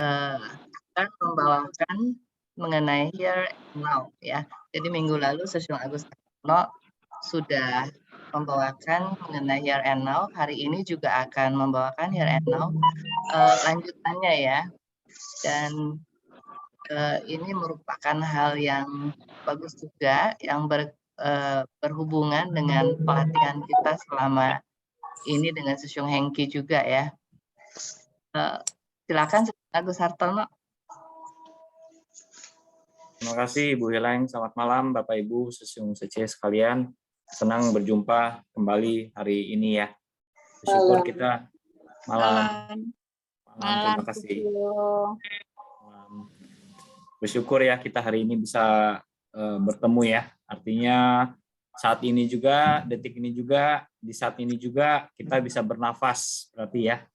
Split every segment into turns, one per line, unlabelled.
eee, akan membawakan mengenai Here and Now ya. Jadi minggu lalu Susilo Agus Hartono sudah membawakan mengenai Here and Now, hari ini juga akan membawakan Here and Now, lanjutannya ya. Dan, ini merupakan hal yang bagus juga yang berhubungan dengan pelatihan kita selama ini dengan Susyung Hengki juga ya. Silakan Agus Hartono.
Terima kasih Ibu Hileng. Selamat malam Bapak Ibu Susyung Sece sekalian. Senang berjumpa kembali hari ini ya. Bersyukur kita malam. Terima kasih. Bersyukur ya kita hari ini bisa bertemu ya. Artinya saat ini juga, detik ini juga, di saat ini juga kita bisa bernafas berarti ya.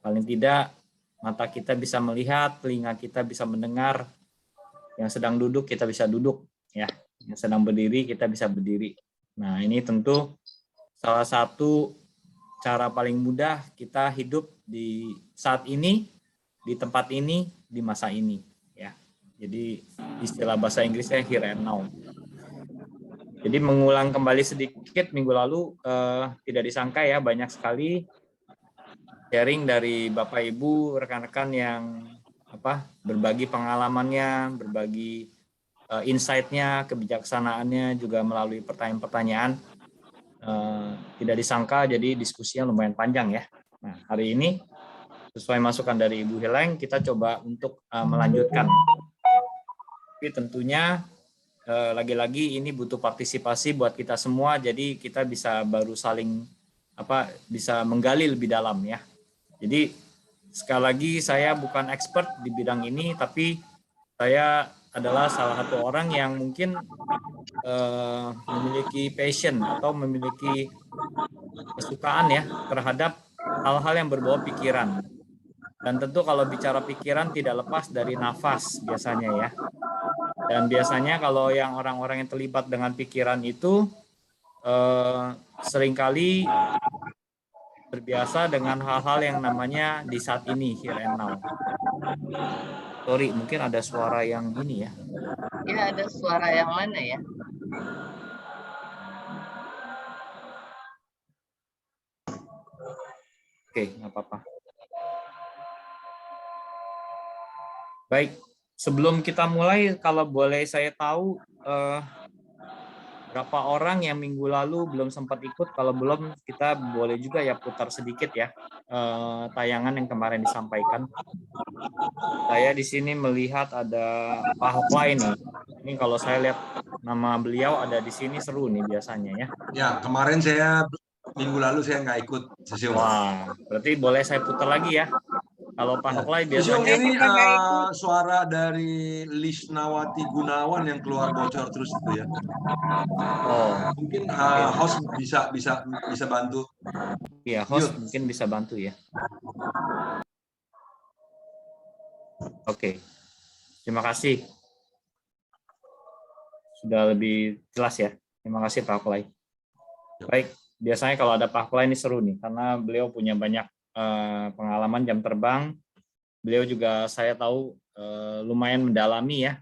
Paling tidak mata kita bisa melihat, telinga kita bisa mendengar. Yang sedang duduk kita bisa duduk ya, yang sedang berdiri kita bisa berdiri. Nah, ini tentu salah satu cara paling mudah kita hidup di saat ini, di tempat ini, di masa ini ya. Jadi istilah bahasa Inggrisnya here and now. Jadi mengulang kembali sedikit minggu lalu tidak disangka ya, banyak sekali sharing dari Bapak Ibu, rekan-rekan yang berbagi pengalamannya, berbagi insight-nya, kebijaksanaannya juga melalui pertanyaan-pertanyaan. Tidak disangka jadi diskusinya lumayan panjang ya. Nah, hari ini sesuai masukan dari Ibu Hileng kita coba untuk melanjutkan. Tapi tentunya lagi-lagi ini butuh partisipasi buat kita semua, jadi kita bisa baru saling bisa menggali lebih dalam ya. Jadi sekali lagi saya bukan expert di bidang ini, tapi saya adalah salah satu orang yang mungkin memiliki passion atau memiliki kesukaan ya terhadap hal-hal yang berbau pikiran. Dan tentu kalau bicara pikiran tidak lepas dari nafas biasanya ya. Dan biasanya kalau yang orang-orang yang terlibat dengan pikiran itu seringkali terbiasa dengan hal-hal yang namanya di saat ini, here and now. Sorry, mungkin ada suara yang ini ya.
Ya, ada suara yang mana ya?
Oke, nggak apa-apa. Baik, sebelum kita mulai, kalau boleh saya tahu berapa orang yang minggu lalu belum sempat ikut, kalau belum kita boleh juga ya putar sedikit ya tayangan yang kemarin disampaikan. Saya di sini melihat ada Pak Hoklai nih. Ini kalau saya lihat nama beliau ada di sini seru nih biasanya ya.
Ya, kemarin minggu lalu saya nggak ikut Susyung.
Wah, berarti boleh saya putar lagi ya. Kalau Pak Hoklai biasanya.
Susyung ini suara dari Lisnawati Gunawan yang keluar bocor terus itu ya.
Oh,
mungkin host bisa bantu.
Iya, host mungkin bisa bantu ya. Oke, terima kasih. Sudah lebih jelas ya. Terima kasih Pak Hoklai. Baik, biasanya kalau ada Pak Hoklai ini seru nih, karena beliau punya banyak pengalaman jam terbang. Beliau juga saya tahu lumayan mendalami ya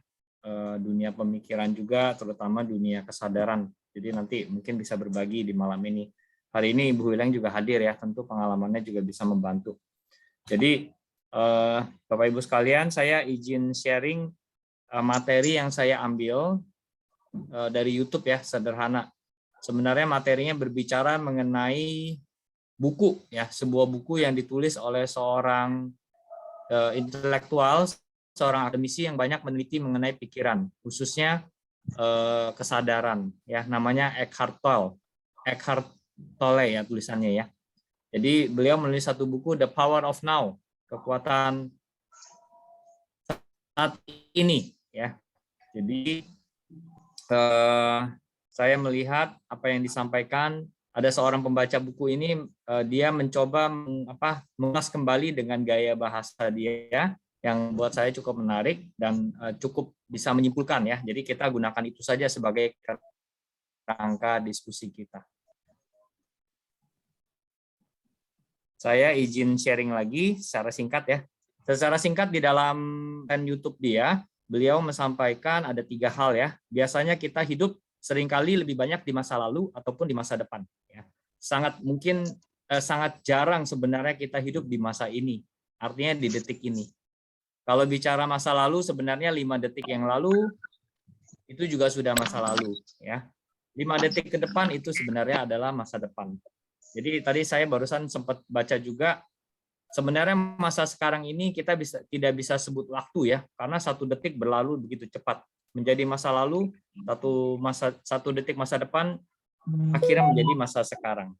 dunia pemikiran juga, terutama dunia kesadaran. Jadi nanti mungkin bisa berbagi di malam ini. Hari ini Ibu Hileng juga hadir ya, tentu pengalamannya juga bisa membantu. Jadi Bapak Ibu sekalian, saya izin sharing materi yang saya ambil dari YouTube ya, sederhana. Sebenarnya materinya berbicara mengenai buku ya, sebuah buku yang ditulis oleh seorang intelektual, seorang akademisi yang banyak meneliti mengenai pikiran, khususnya kesadaran ya, namanya Eckhart Tolle ya tulisannya ya. Jadi beliau menulis satu buku The Power of Now, kekuatan saat ini ya. Jadi saya melihat apa yang disampaikan. Ada seorang pembaca buku ini, dia mencoba mengulas kembali dengan gaya bahasa dia yang buat saya cukup menarik dan cukup bisa menyimpulkan ya. Jadi kita gunakan itu saja sebagai kerangka diskusi kita. Saya izin sharing lagi secara singkat ya. Secara singkat di dalam YouTube dia, beliau menyampaikan ada 3 hal ya. Biasanya kita hidup seringkali lebih banyak di masa lalu ataupun di masa depan. Ya. Sangat jarang sebenarnya kita hidup di masa ini, artinya di detik ini. Kalau bicara masa lalu, sebenarnya 5 detik yang lalu itu juga sudah masa lalu. Ya. 5 detik ke depan itu sebenarnya adalah masa depan. Jadi tadi saya barusan sempat baca juga, sebenarnya masa sekarang ini kita tidak bisa sebut waktu ya, karena 1 detik berlalu begitu cepat. Menjadi masa lalu, 1 detik masa depan akhirnya menjadi masa sekarang.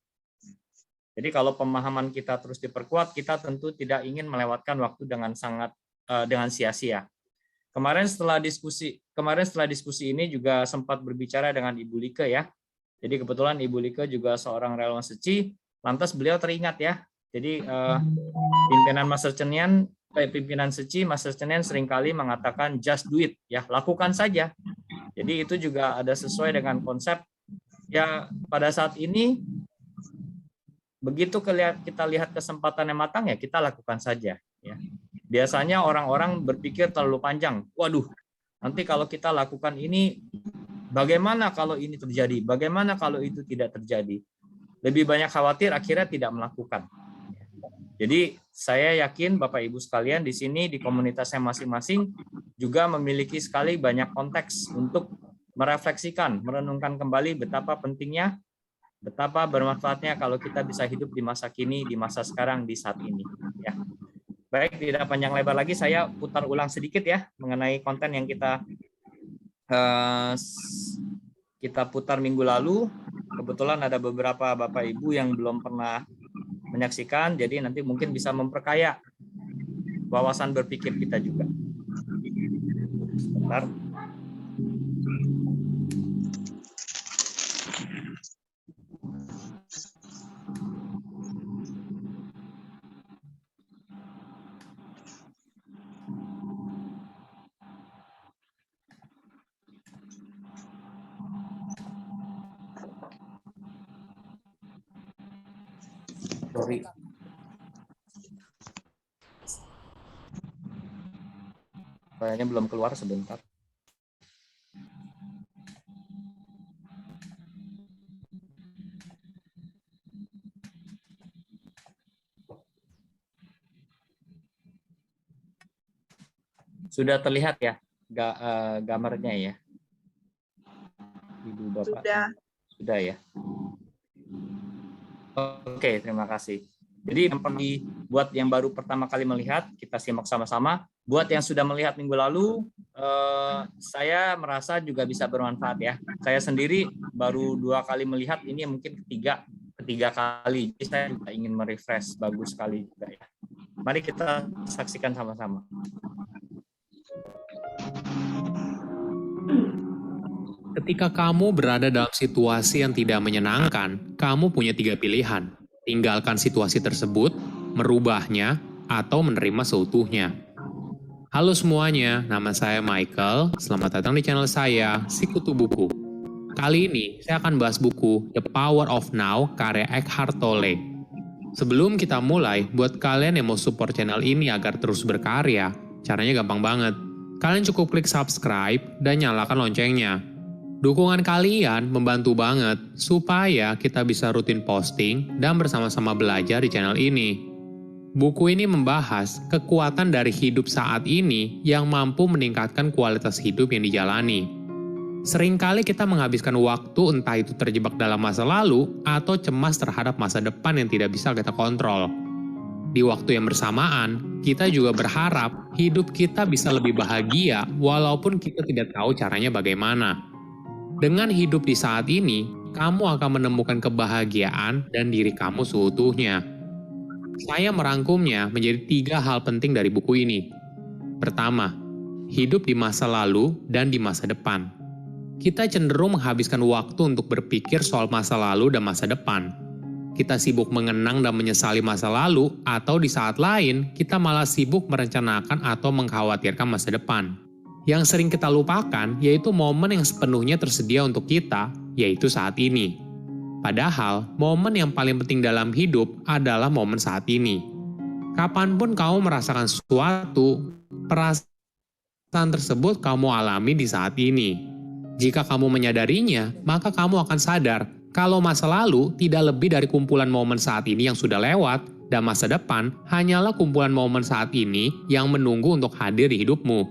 Jadi kalau pemahaman kita terus diperkuat, kita tentu tidak ingin melewatkan waktu dengan sia-sia. Kemarin setelah diskusi ini juga sempat berbicara dengan Ibu Like ya. Jadi kebetulan Ibu Like juga seorang relawan SECI, lantas beliau teringat ya. Jadi pimpinan SECI Mas Cenian seringkali mengatakan just do it ya, lakukan saja. Jadi itu juga ada sesuai dengan konsep ya, pada saat ini begitu kita lihat kesempatan yang matang ya kita lakukan saja ya. Biasanya orang-orang berpikir terlalu panjang. Waduh, nanti kalau kita lakukan ini bagaimana kalau ini terjadi? Bagaimana kalau itu tidak terjadi? Lebih banyak khawatir akhirnya tidak melakukan. Jadi saya yakin Bapak Ibu sekalian di sini di komunitasnya masing-masing juga memiliki sekali banyak konteks untuk merefleksikan, merenungkan kembali betapa pentingnya, betapa bermanfaatnya kalau kita bisa hidup di masa kini, di masa sekarang, di saat ini. Ya. Baik, tidak panjang lebar lagi, saya putar ulang sedikit ya mengenai konten yang kita putar minggu lalu. Kebetulan ada beberapa Bapak Ibu yang belum pernah menyaksikan, jadi nanti mungkin bisa memperkaya wawasan berpikir kita juga. Sebentar. Sorry. Kayaknya belum keluar sebentar. Sudah terlihat ya gambarnya ya? Ibu Bapak. Sudah ya. Oke, terima kasih. Jadi buat yang baru pertama kali melihat, kita simak sama-sama. Buat yang sudah melihat minggu lalu, saya merasa juga bisa bermanfaat ya. Saya sendiri baru 2 kali melihat, ini mungkin ketiga kali. Jadi saya juga ingin merefresh, bagus sekali juga ya. Mari kita saksikan sama-sama.
Ketika kamu berada dalam situasi yang tidak menyenangkan, kamu punya 3 pilihan. Tinggalkan situasi tersebut, merubahnya, atau menerima seutuhnya. Halo semuanya, nama saya Michael. Selamat datang di channel saya, Sikutu Buku. Kali ini, saya akan bahas buku The Power of Now, karya Eckhart Tolle. Sebelum kita mulai, buat kalian yang mau support channel ini agar terus berkarya, caranya gampang banget. Kalian cukup klik subscribe dan nyalakan loncengnya. Dukungan kalian membantu banget supaya kita bisa rutin posting dan bersama-sama belajar di channel ini. Buku ini membahas kekuatan dari hidup saat ini yang mampu meningkatkan kualitas hidup yang dijalani. Seringkali kita menghabiskan waktu entah itu terjebak dalam masa lalu atau cemas terhadap masa depan yang tidak bisa kita kontrol. Di waktu yang bersamaan, kita juga berharap hidup kita bisa lebih bahagia walaupun kita tidak tahu caranya bagaimana. Dengan hidup di saat ini, kamu akan menemukan kebahagiaan dan diri kamu seutuhnya. Saya merangkumnya menjadi 3 hal penting dari buku ini. Pertama, hidup di masa lalu dan di masa depan. Kita cenderung menghabiskan waktu untuk berpikir soal masa lalu dan masa depan. Kita sibuk mengenang dan menyesali masa lalu, atau di saat lain, kita malah sibuk merencanakan atau mengkhawatirkan masa depan. Yang sering kita lupakan yaitu momen yang sepenuhnya tersedia untuk kita, yaitu saat ini. Padahal, momen yang paling penting dalam hidup adalah momen saat ini. Kapanpun kamu merasakan sesuatu, perasaan tersebut kamu alami di saat ini. Jika kamu menyadarinya, maka kamu akan sadar kalau masa lalu tidak lebih dari kumpulan momen saat ini yang sudah lewat, dan masa depan hanyalah kumpulan momen saat ini yang menunggu untuk hadir di hidupmu.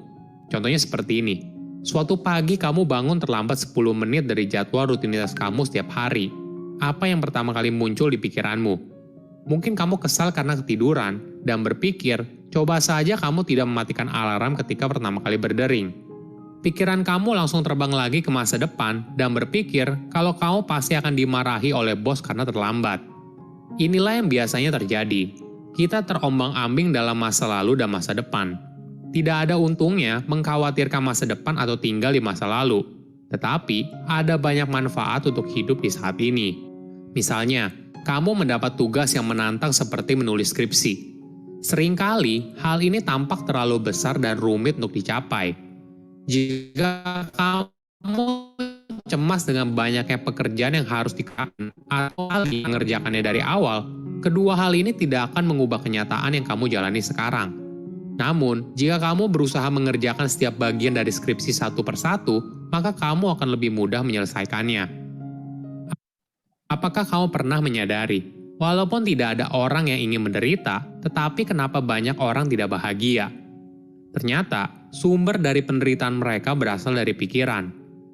Contohnya seperti ini. Suatu pagi kamu bangun terlambat 10 menit dari jadwal rutinitas kamu setiap hari. Apa yang pertama kali muncul di pikiranmu? Mungkin kamu kesal karena ketiduran dan berpikir, coba saja kamu tidak mematikan alarm ketika pertama kali berdering. Pikiran kamu langsung terbang lagi ke masa depan dan berpikir kalau kamu pasti akan dimarahi oleh bos karena terlambat. Inilah yang biasanya terjadi. Kita terombang-ambing dalam masa lalu dan masa depan. Tidak ada untungnya mengkhawatirkan masa depan atau tinggal di masa lalu. Tetapi, ada banyak manfaat untuk hidup di saat ini. Misalnya, kamu mendapat tugas yang menantang seperti menulis skripsi. Seringkali, hal ini tampak terlalu besar dan rumit untuk dicapai. Jika kamu cemas dengan banyaknya pekerjaan yang harus dikerjakan atau mengerjakannya dari awal, kedua hal ini tidak akan mengubah kenyataan yang kamu jalani sekarang. Namun, jika kamu berusaha mengerjakan setiap bagian dari skripsi satu persatu, maka kamu akan lebih mudah menyelesaikannya. Apakah kamu pernah menyadari, walaupun tidak ada orang yang ingin menderita, tetapi kenapa banyak orang tidak bahagia? Ternyata, sumber dari penderitaan mereka berasal dari pikiran.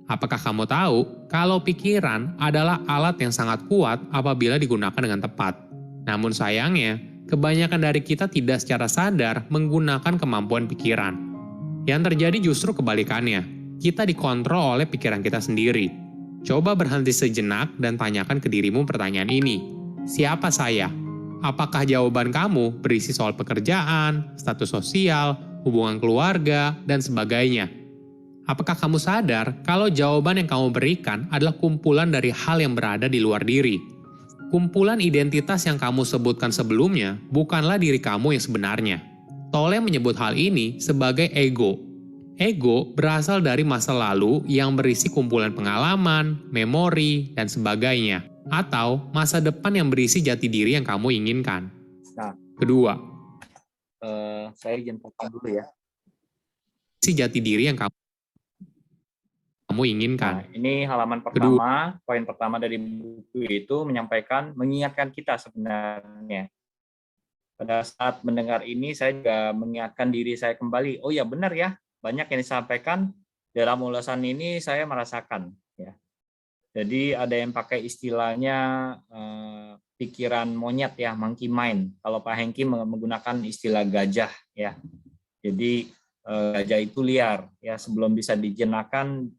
Apakah kamu tahu kalau pikiran adalah alat yang sangat kuat apabila digunakan dengan tepat? Namun sayangnya, kebanyakan dari kita tidak secara sadar menggunakan kemampuan pikiran. Yang terjadi justru kebalikannya. Kita dikontrol oleh pikiran kita sendiri. Coba berhenti sejenak dan tanyakan ke dirimu pertanyaan ini. Siapa saya? Apakah jawaban kamu berisi soal pekerjaan, status sosial, hubungan keluarga, dan sebagainya? Apakah kamu sadar kalau jawaban yang kamu berikan adalah kumpulan dari hal yang berada di luar diri? Kumpulan identitas yang kamu sebutkan sebelumnya bukanlah diri kamu yang sebenarnya. Tolle menyebut hal ini sebagai ego. Ego berasal dari masa lalu yang berisi kumpulan pengalaman, memori, dan sebagainya. Atau masa depan yang berisi jati diri yang kamu inginkan.
Nah,
Kedua,
saya izin potong dulu ya.
si jati diri yang kamu
Nah,
inginkan.
ini halaman pertama, poin pertama dari buku itu mengingatkan kita sebenarnya. Pada saat mendengar ini, saya juga mengingatkan diri saya kembali. Oh ya benar ya, banyak yang disampaikan dalam ulasan ini saya merasakan. Ya. Jadi ada yang pakai istilahnya pikiran monyet ya, monkey mind. Kalau Pak Hengki menggunakan istilah gajah ya. Jadi gajah itu liar ya, sebelum bisa dijenakan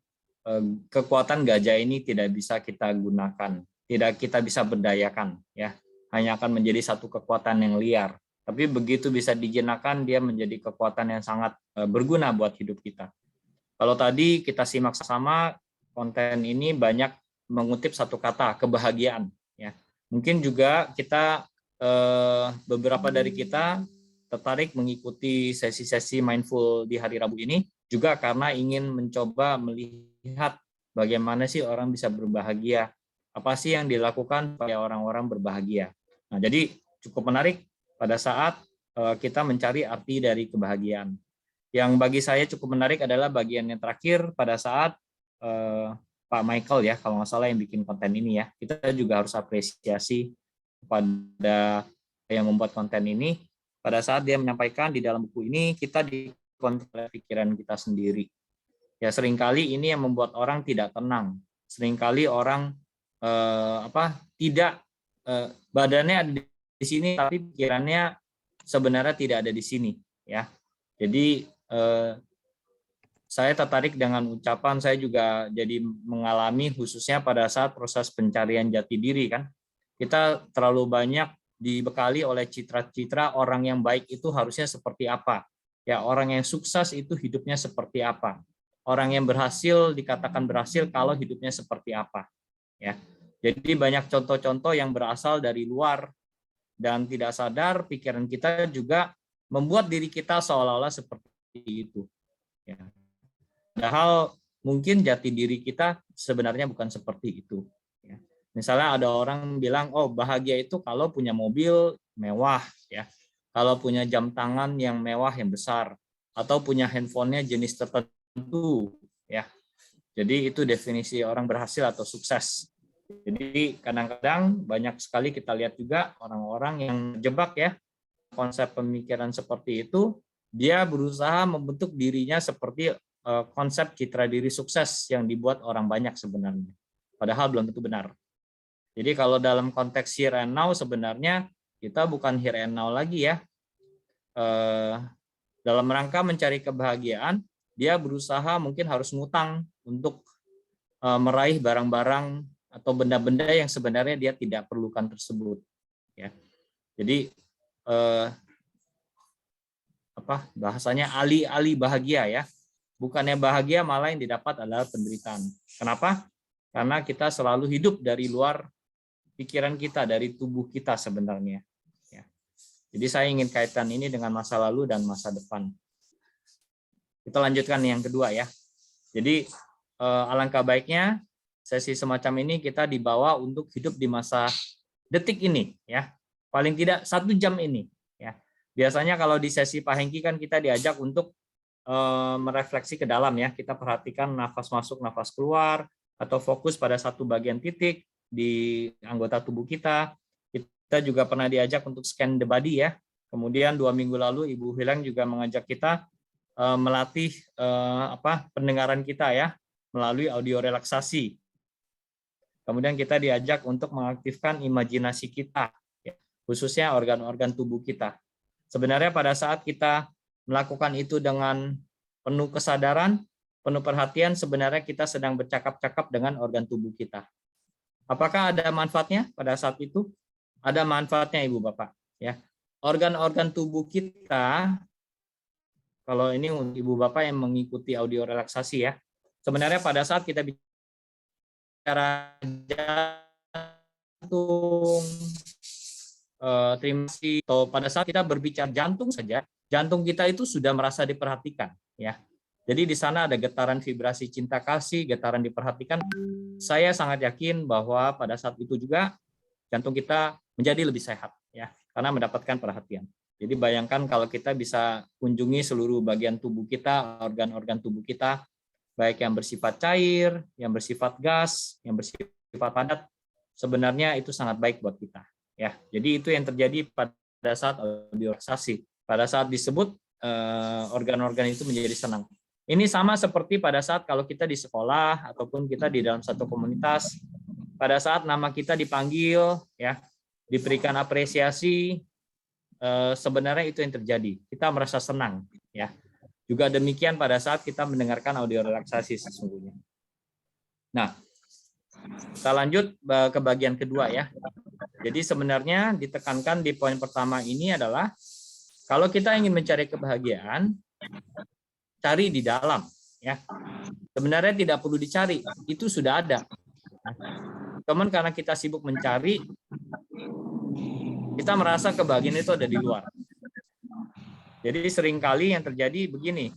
kekuatan gajah ini tidak bisa kita gunakan, tidak kita bisa berdayakan ya, hanya akan menjadi satu kekuatan yang liar. Tapi begitu bisa dijenakan, dia menjadi kekuatan yang sangat berguna buat hidup kita. Kalau tadi kita simak sama konten ini banyak mengutip satu kata, kebahagiaan ya. Mungkin juga kita beberapa dari kita tertarik mengikuti sesi-sesi mindful di hari Rabu ini juga karena ingin mencoba melihat bagaimana sih orang bisa berbahagia, apa sih yang dilakukan supaya orang-orang berbahagia. Nah, jadi cukup menarik pada saat kita mencari arti dari kebahagiaan. Yang bagi saya cukup menarik adalah bagian yang terakhir pada saat Pak Michael ya, kalau nggak salah yang bikin konten ini ya, kita juga harus apresiasi kepada yang membuat konten ini. Pada saat dia menyampaikan di dalam buku ini, kita dikontrol pikiran kita sendiri. Ya seringkali ini yang membuat orang tidak tenang. Seringkali orang badannya ada di sini, tapi pikirannya sebenarnya tidak ada di sini. Ya, jadi saya tertarik dengan ucapan, saya juga jadi mengalami khususnya pada saat proses pencarian jati diri kan. Kita terlalu banyak dibekali oleh citra-citra orang yang baik itu harusnya seperti apa. Ya, orang yang sukses itu hidupnya seperti apa. Orang yang berhasil dikatakan berhasil kalau hidupnya seperti apa. Ya. Jadi banyak contoh-contoh yang berasal dari luar dan tidak sadar pikiran kita juga membuat diri kita seolah-olah seperti itu. Ya. Padahal mungkin jati diri kita sebenarnya bukan seperti itu. Ya. Misalnya ada orang bilang, oh bahagia itu kalau punya mobil mewah, ya, kalau punya jam tangan yang mewah yang besar, atau punya handphonenya jenis tertentu, ya. Jadi itu definisi orang berhasil atau sukses. Jadi kadang-kadang banyak sekali kita lihat juga orang-orang yang terjebak ya konsep pemikiran seperti itu, dia berusaha membentuk dirinya seperti konsep citra diri sukses yang dibuat orang banyak sebenarnya. Padahal belum tentu benar. Jadi kalau dalam konteks here and now sebenarnya kita bukan here and now lagi ya. Dalam rangka mencari kebahagiaan, dia berusaha mungkin harus ngutang untuk meraih barang-barang atau benda-benda yang sebenarnya dia tidak perlukan tersebut. Ya. Jadi bahasanya alih-alih bahagia ya. Bukannya bahagia, malah yang didapat adalah penderitaan. Kenapa? Karena kita selalu hidup dari luar pikiran kita, dari tubuh kita sebenarnya. Ya. Jadi saya ingin kaitkan ini dengan masa lalu dan masa depan. Kita lanjutkan yang kedua ya. Jadi alangkah baiknya sesi semacam ini kita dibawa untuk hidup di masa detik ini ya. Paling tidak 1 jam ini ya. Biasanya kalau di sesi Pak Hengki kan kita diajak untuk merefleksi ke dalam ya. Kita perhatikan nafas masuk, nafas keluar, atau fokus pada satu bagian titik di anggota tubuh kita. Kita juga pernah diajak untuk scan the body ya. Kemudian 2 minggu lalu Ibu Hilang juga mengajak kita melatih pendengaran kita ya melalui audio relaksasi. Kemudian kita diajak untuk mengaktifkan imajinasi kita, ya, khususnya organ-organ tubuh kita. Sebenarnya pada saat kita melakukan itu dengan penuh kesadaran, penuh perhatian, sebenarnya kita sedang bercakap-cakap dengan organ tubuh kita. Apakah ada manfaatnya pada saat itu? Ada manfaatnya Ibu Bapak. Ya, organ-organ tubuh kita, kalau ini Ibu Bapak yang mengikuti audio relaksasi ya, sebenarnya pada saat kita bicara jantung, atau pada saat kita berbicara jantung saja, jantung kita itu sudah merasa diperhatikan, ya. Jadi di sana ada getaran vibrasi cinta kasih, getaran diperhatikan. Saya sangat yakin bahwa pada saat itu juga jantung kita menjadi lebih sehat, ya, karena mendapatkan perhatian. Jadi bayangkan kalau kita bisa kunjungi seluruh bagian tubuh kita, organ-organ tubuh kita, baik yang bersifat cair, yang bersifat gas, yang bersifat padat, sebenarnya itu sangat baik buat kita. Ya, jadi itu yang terjadi pada saat audio relaksasi. Pada saat disebut organ-organ itu menjadi senang. Ini sama seperti pada saat kalau kita di sekolah ataupun kita di dalam satu komunitas, pada saat nama kita dipanggil, ya, diberikan apresiasi, sebenarnya itu yang terjadi. Kita merasa senang, ya. Juga demikian pada saat kita mendengarkan audio relaksasi sesungguhnya. Nah, kita lanjut ke bagian kedua ya. Jadi sebenarnya ditekankan di poin pertama ini adalah kalau kita ingin mencari kebahagiaan, cari di dalam ya. Sebenarnya tidak perlu dicari, itu sudah ada. Cuman karena kita sibuk mencari, kita merasa kebahagiaan itu ada di luar. Jadi seringkali yang terjadi begini,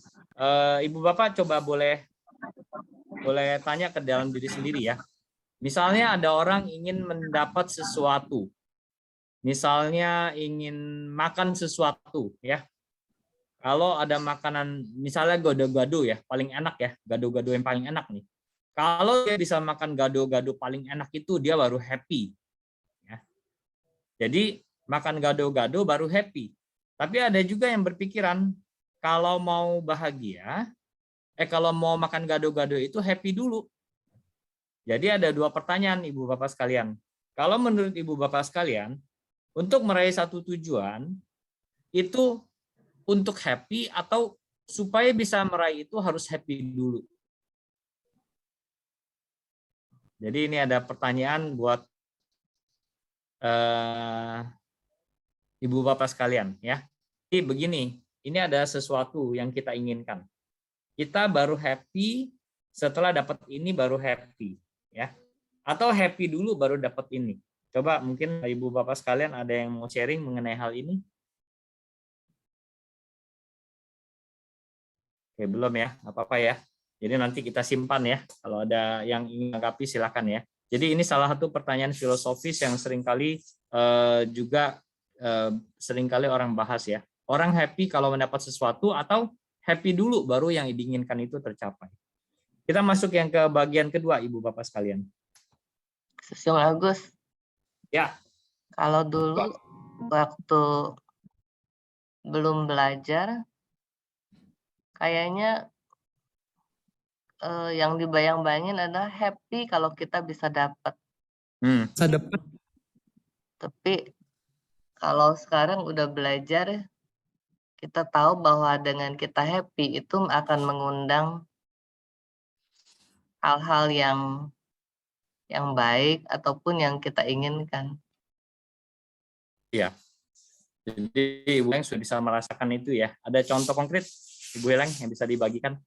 Ibu Bapak coba boleh tanya ke dalam diri sendiri ya. Misalnya ada orang ingin mendapat sesuatu, misalnya ingin makan sesuatu ya. Kalau ada makanan, misalnya gado-gado ya, paling enak ya, gado-gado yang paling enak nih. Kalau dia bisa makan gado-gado paling enak itu dia baru happy. Ya. Jadi makan gado-gado baru happy. Tapi ada juga yang berpikiran kalau mau bahagia, kalau mau makan gado-gado itu happy dulu. Jadi ada 2 pertanyaan Ibu Bapak sekalian. Kalau menurut Ibu Bapak sekalian, untuk meraih satu tujuan, itu untuk happy atau supaya bisa meraih itu harus happy dulu? Jadi ini ada pertanyaan buat Ibu Bapak sekalian ya. Jadi begini, ini ada sesuatu yang kita inginkan. Kita baru happy setelah dapat ini baru happy ya. Atau happy dulu baru dapat ini. Coba mungkin Ibu Bapak sekalian ada yang mau sharing mengenai hal ini? Oke, belum ya, nggak apa-apa ya. Jadi nanti kita simpan ya. Kalau ada yang ingin menanggapi silakan ya. Jadi ini salah satu pertanyaan filosofis yang seringkali juga seringkali orang bahas ya. Orang happy kalau mendapat sesuatu atau happy dulu baru yang diinginkan itu tercapai. Kita masuk yang ke bagian kedua, Ibu Bapak sekalian.
Susung Agus,
Ya,
kalau dulu waktu belum belajar, kayaknya yang dibayang-bayangin adalah happy kalau kita bisa dapat.
Masa depan
Tapi kalau sekarang udah belajar, kita tahu bahwa dengan kita happy itu akan mengundang hal-hal yang baik ataupun yang kita inginkan.
iya. Jadi Ibu Heleng sudah bisa merasakan itu ya. Ada contoh konkret Ibu Heleng yang bisa dibagikan?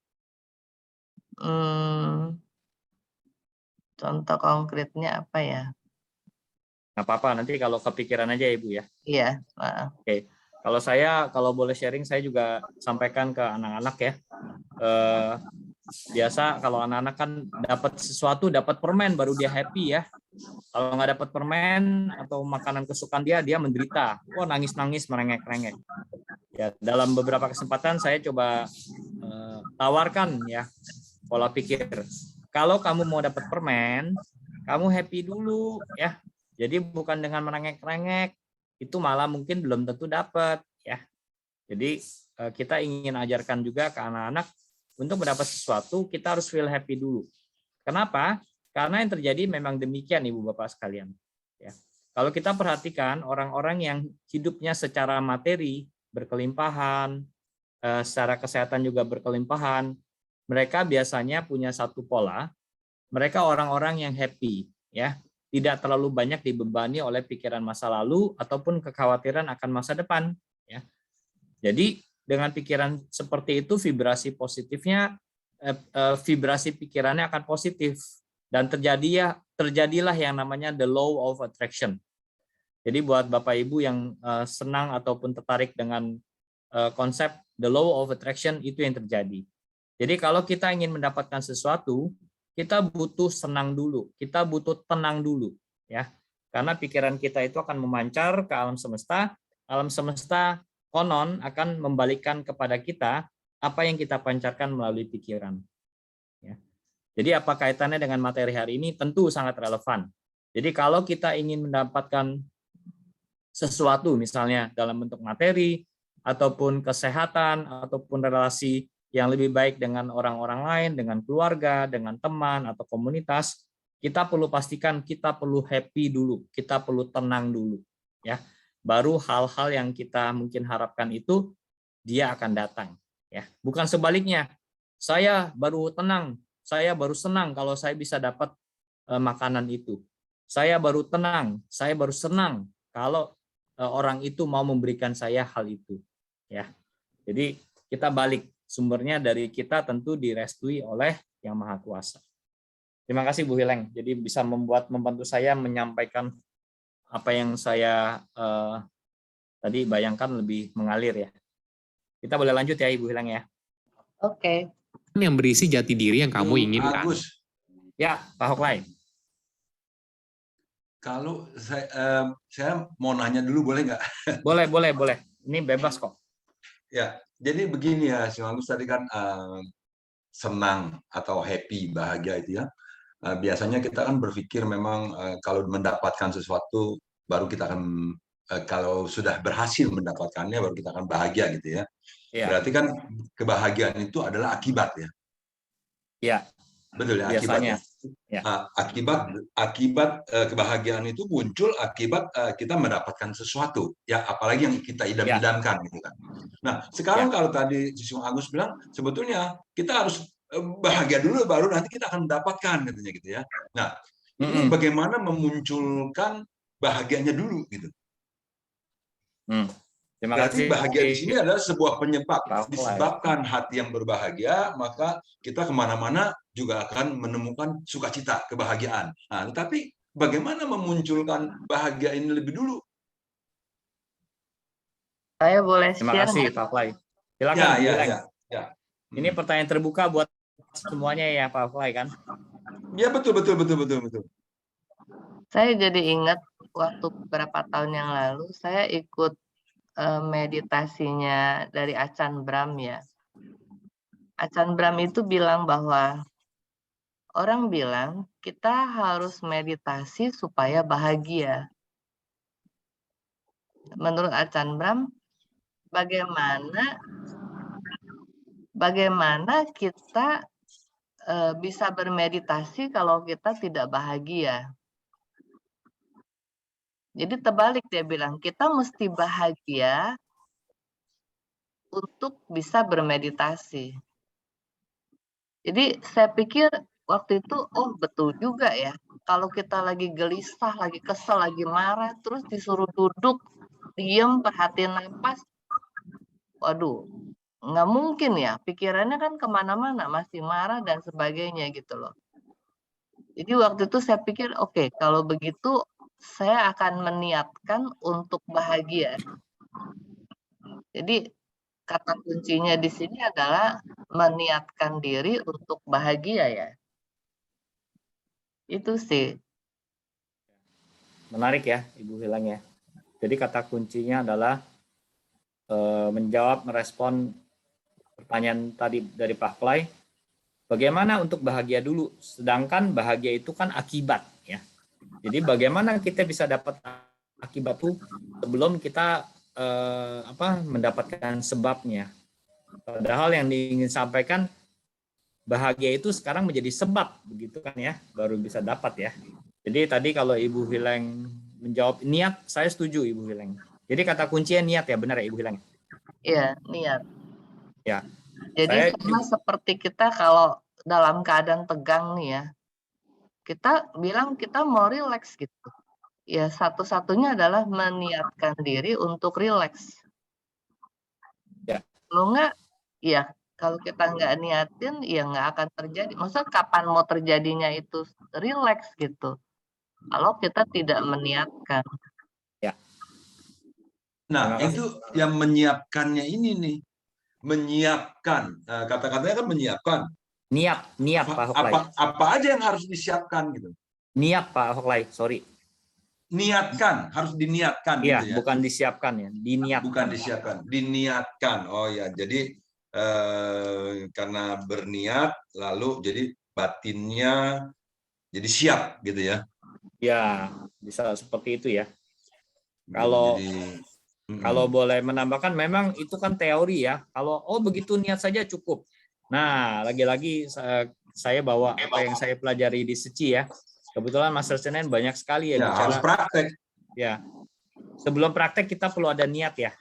Contoh konkretnya apa ya?
Nggak apa-apa, nanti kalau kepikiran aja Ibu ya.
Iya, maaf.
Oke. Kalau boleh sharing, saya juga sampaikan ke anak-anak ya. Biasa kalau anak-anak kan dapat sesuatu, dapat permen baru dia happy ya. Kalau nggak dapat permen atau makanan kesukaan dia menderita. Wah, nangis-nangis, merengek-rengek. Ya, dalam beberapa kesempatan saya coba tawarkan ya pola pikir. Kalau kamu mau dapat permen, kamu happy dulu ya. Jadi bukan dengan merengek-rengek, itu malah mungkin belum tentu dapat ya. Jadi kita ingin ajarkan juga ke anak-anak untuk mendapat sesuatu kita harus feel happy dulu. Kenapa? Karena yang terjadi memang demikian Ibu Bapak sekalian. Ya. Kalau kita perhatikan orang-orang yang hidupnya secara materi berkelimpahan, secara kesehatan juga berkelimpahan, mereka biasanya punya satu pola. Mereka orang-orang yang happy, ya, tidak terlalu banyak dibebani oleh pikiran masa lalu ataupun kekhawatiran akan masa depan. Ya. Jadi dengan pikiran seperti itu, vibrasi positifnya, vibrasi pikirannya akan positif. Dan terjadilah yang namanya the law of attraction. Jadi buat Bapak Ibu yang senang ataupun tertarik dengan konsep the law of attraction, itu yang terjadi. Jadi kalau kita ingin mendapatkan sesuatu, kita butuh senang dulu, kita butuh tenang dulu, ya. Karena pikiran kita itu akan memancar ke alam semesta konon akan membalikan kepada kita apa yang kita pancarkan melalui pikiran. Ya. Jadi apa kaitannya dengan materi hari ini? Tentu sangat relevan. Jadi kalau kita ingin mendapatkan sesuatu misalnya dalam bentuk materi, ataupun kesehatan, ataupun relasi yang lebih baik dengan orang-orang lain, dengan keluarga, dengan teman, atau komunitas, kita perlu pastikan kita perlu happy dulu, kita perlu tenang dulu. Ya. Baru hal-hal yang kita mungkin harapkan itu, dia akan datang. Ya. Bukan sebaliknya, saya baru tenang, saya baru senang kalau saya bisa dapat makanan itu. Saya baru tenang, saya baru senang kalau orang itu mau memberikan saya hal itu. Ya, jadi kita balik, sumbernya dari kita tentu direstui oleh Yang Maha Kuasa. Terima kasih Bu Heleng. Jadi bisa membantu saya menyampaikan apa yang saya tadi bayangkan lebih mengalir ya. Kita boleh lanjut ya Ibu Heleng ya.
Oke.
yang berisi jati diri yang kamu inginkan.
Agus,
Ya, Pak Hoklai.
kalau saya mau nanya dulu boleh nggak?
Boleh. Ini bebas kok.
Ya, jadi begini ya, si Agus tadi kan senang atau happy, bahagia itu ya. Biasanya kita kan berpikir memang kalau mendapatkan sesuatu baru kita akan kalau sudah berhasil mendapatkannya baru kita akan bahagia gitu ya.
Ya.
Berarti kan kebahagiaan itu adalah akibat ya.
Ya.
Betul ya,
Biasanya.
akibat. Ya. Akibat kebahagiaan itu muncul akibat kita mendapatkan sesuatu ya, apalagi yang kita idam-idamkan gitu kan. Nah, sekarang kalau tadi Sisung Agus bilang sebetulnya kita harus bahagia dulu baru nanti kita akan mendapatkan katanya gitu ya. Nah, ini bagaimana memunculkan bahagianya dulu gitu.
Terima
Berarti
kasih.
bahagia di sini adalah sebuah penyebab.
Bapak.
Disebabkan hati yang berbahagia, maka kita kemana-mana juga akan menemukan sukacita, kebahagiaan. Nah, tetapi bagaimana memunculkan bahagia ini lebih dulu?
Saya boleh
Terima
share
kasih
nggak?
Pak Hoklai. Silakan.
Ya.
Ini pertanyaan terbuka buat semuanya ya Pak Hoklai kan?
Ya betul.
Saya jadi ingat waktu beberapa tahun yang lalu saya ikut meditasinya dari Achan Brahm ya. Achan Brahm itu bilang bahwa orang bilang kita harus meditasi supaya bahagia. Menurut Achan Brahm, bagaimana kita bisa bermeditasi kalau kita tidak bahagia? Jadi terbalik dia bilang, kita mesti bahagia untuk bisa bermeditasi. Jadi saya pikir waktu itu, oh betul juga ya. Kalau kita lagi gelisah, lagi kesel, lagi marah, terus disuruh duduk, diem, perhatiin napas, waduh, nggak mungkin ya. Pikirannya kan kemana-mana, masih marah dan sebagainya gitu loh. Jadi waktu itu saya pikir, oke, kalau begitu saya akan meniatkan untuk bahagia. Jadi kata kuncinya di sini adalah meniatkan diri untuk bahagia ya. Itu sih.
Menarik ya, Ibu Hilang ya. Jadi kata kuncinya adalah menjawab, merespon pertanyaan tadi dari Pak Clay. Bagaimana untuk bahagia dulu? Sedangkan bahagia itu kan akibat ya. Jadi bagaimana kita bisa dapat akibat itu sebelum kita mendapatkan sebabnya. Padahal yang ingin sampaikan bahagia itu sekarang menjadi sebab begitu kan ya, baru bisa dapat ya. Jadi tadi kalau Ibu Hileng menjawab niat, saya setuju Ibu Hileng. Jadi kata kuncinya niat ya, benar ya Ibu Hileng?
Iya, niat.
Ya.
Jadi sama seperti kita kalau dalam keadaan tegang nih ya, kita bilang kita mau rileks gitu. Ya satu-satunya adalah meniatkan diri untuk rileks.
Ya.
Kalau enggak, ya kalau kita nggak niatin, ya nggak akan terjadi. Maksudnya kapan mau terjadinya itu rileks gitu? Kalau kita tidak meniatkan.
Ya.
Nah, itu yang menyiapkannya ini nih. Menyiapkan. Kata-katanya kan menyiapkan.
Niat Pak Hoklay.
Apa aja yang harus disiapkan gitu.
Niat Pak Hoklay, sorry.
Niatkan, harus diniatkan
iya,
gitu ya.
Bukan disiapkan ya, diniatkan.
Bukan disiapkan, diniatkan. Oh ya, jadi karena berniat lalu jadi batinnya jadi siap gitu ya.
Ya, bisa seperti itu ya. Kalau boleh menambahkan, memang itu kan teori ya. Kalau begitu niat saja cukup. Nah, lagi-lagi saya bawa apa yang saya pelajari di Seci ya. Kebetulan Master Senen banyak sekali ya bicara.
Harus praktek.
Ya. Sebelum praktek kita perlu ada niat ya.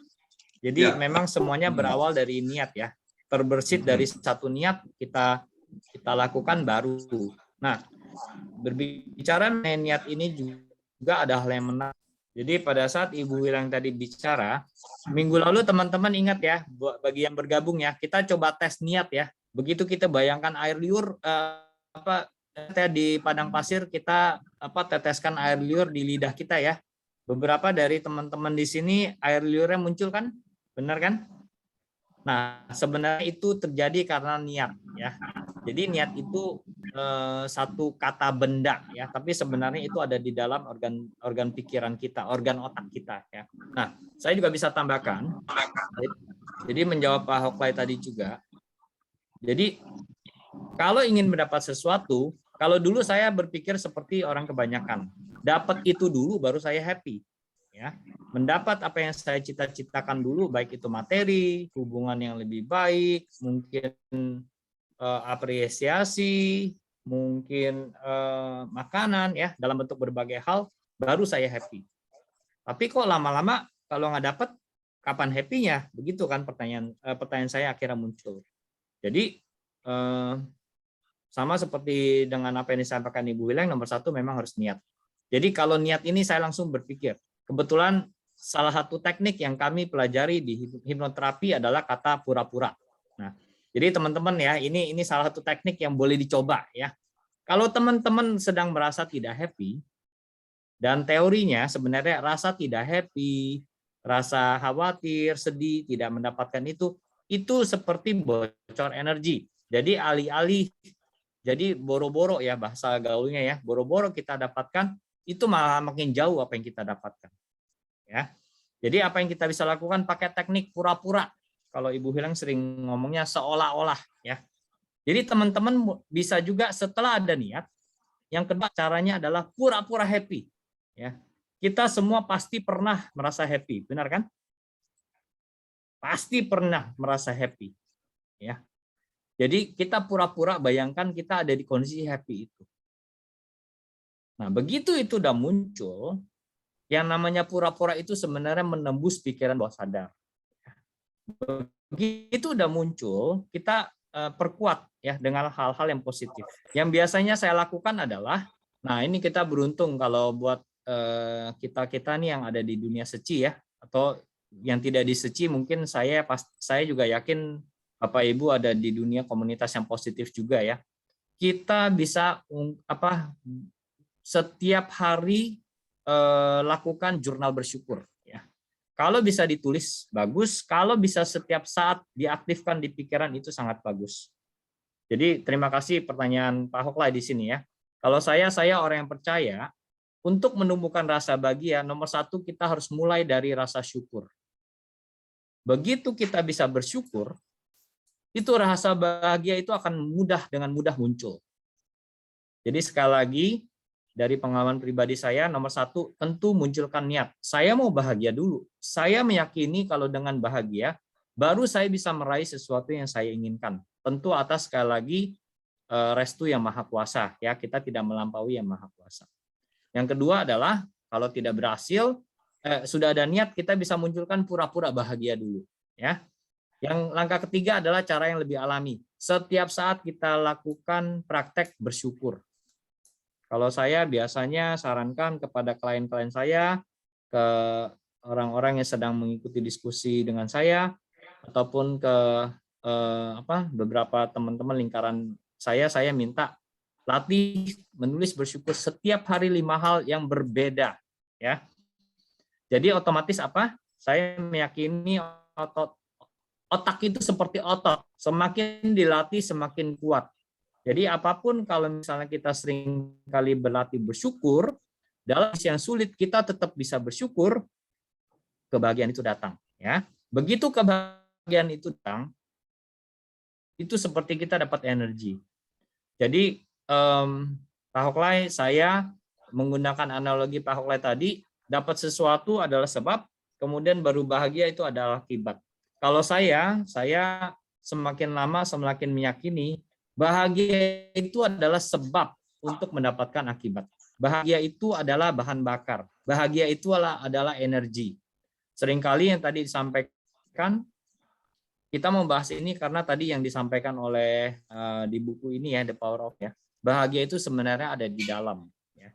Jadi memang semuanya berawal dari niat ya. Terbersit dari satu niat kita lakukan baru. Nah, berbicara mengenai niat ini juga ada hal yang menarik. Jadi pada saat Ibu Hilang tadi bicara, minggu lalu teman-teman ingat ya, bagi yang bergabung ya, kita coba tes niat ya. Begitu kita bayangkan air liur di padang pasir, kita teteskan air liur di lidah kita ya. Beberapa dari teman-teman di sini air liurnya muncul kan? Benar kan? Nah, sebenarnya itu terjadi karena niat ya. Jadi niat itu satu kata benda ya, tapi sebenarnya itu ada di dalam organ pikiran kita, organ otak kita ya. Nah, saya juga bisa tambahkan. Jadi menjawab Pak Hoklay tadi juga. Jadi kalau ingin mendapat sesuatu, kalau dulu saya berpikir seperti orang kebanyakan, dapat itu dulu baru saya happy. Ya, mendapat apa yang saya cita-citakan dulu, baik itu materi, hubungan yang lebih baik, mungkin apresiasi, mungkin makanan ya, dalam bentuk berbagai hal, baru saya happy. Tapi kok lama-lama kalau nggak dapat, kapan happy-nya? Begitu kan pertanyaan saya akhirnya muncul. Jadi sama seperti dengan apa yang disampaikan Ibu Hilang, nomor satu memang harus niat. Jadi kalau niat ini saya langsung berpikir, kebetulan salah satu teknik yang kami pelajari di hipnoterapi adalah kata pura-pura. Nah, jadi teman-teman ya, ini salah satu teknik yang boleh dicoba ya. Kalau teman-teman sedang merasa tidak happy, dan teorinya sebenarnya rasa tidak happy, rasa khawatir, sedih, tidak mendapatkan itu seperti bocor energi. Jadi alih-alih, jadi boro-boro ya bahasa gaulnya ya, boro-boro kita dapatkan, itu malah makin jauh apa yang kita dapatkan. Ya. Jadi apa yang kita bisa lakukan pakai teknik pura-pura. Kalau Ibu Hilang sering ngomongnya seolah-olah, ya. Jadi teman-teman bisa juga setelah ada niat, yang kedua caranya adalah pura-pura happy. Ya. Kita semua pasti pernah merasa happy, benar kan? Pasti pernah merasa happy. Ya. Jadi kita pura-pura bayangkan kita ada di kondisi happy itu. Nah, begitu itu udah muncul, yang namanya pura-pura itu sebenarnya menembus pikiran bawah sadar. Begitu udah muncul, kita perkuat ya dengan hal-hal yang positif. Yang biasanya saya lakukan adalah, nah ini kita beruntung kalau buat kita-kita nih yang ada di dunia seci ya, atau yang tidak di seci mungkin saya juga yakin Bapak Ibu ada di dunia komunitas yang positif juga ya. Kita bisa setiap hari lakukan jurnal bersyukur ya. Kalau bisa ditulis bagus, kalau bisa setiap saat diaktifkan di pikiran itu sangat bagus. Jadi terima kasih pertanyaan Pak Hoklai di sini ya. Kalau saya orang yang percaya untuk menumbuhkan rasa bahagia, nomor satu kita harus mulai dari rasa syukur. Begitu kita bisa bersyukur, itu rasa bahagia itu akan dengan mudah muncul. Jadi sekali lagi, dari pengalaman pribadi saya, nomor satu, tentu munculkan niat. Saya mau bahagia dulu. Saya meyakini kalau dengan bahagia, baru saya bisa meraih sesuatu yang saya inginkan. Tentu atas sekali lagi restu yang maha kuasa. Ya, kita tidak melampaui yang maha kuasa. Yang kedua adalah, kalau tidak berhasil, sudah ada niat, kita bisa munculkan pura-pura bahagia dulu. Ya. Yang langkah ketiga adalah cara yang lebih alami. Setiap saat kita lakukan praktek bersyukur. Kalau saya biasanya sarankan kepada klien-klien saya, ke orang-orang yang sedang mengikuti diskusi dengan saya, ataupun ke beberapa teman-teman lingkaran saya minta latih menulis bersyukur setiap hari 5 hal yang berbeda. Ya. Jadi otomatis apa? Saya meyakini otak itu seperti otot, semakin dilatih semakin kuat. Jadi apapun kalau misalnya kita sering kali berlatih bersyukur, dalam kondisi yang sulit kita tetap bisa bersyukur, kebahagiaan itu datang. Ya, begitu kebahagiaan itu datang, itu seperti kita dapat energi. Jadi Pak Hoklai, saya menggunakan analogi Pak Hoklai tadi, dapat sesuatu adalah sebab, kemudian baru bahagia itu adalah akibat. Kalau saya semakin lama semakin meyakini bahagia itu adalah sebab untuk mendapatkan akibat. Bahagia itu adalah bahan bakar. Bahagia itu adalah energi. Seringkali yang tadi disampaikan, kita membahas ini karena tadi yang disampaikan oleh di buku ini ya, The Power of ya. Bahagia itu sebenarnya ada di dalam. Ya.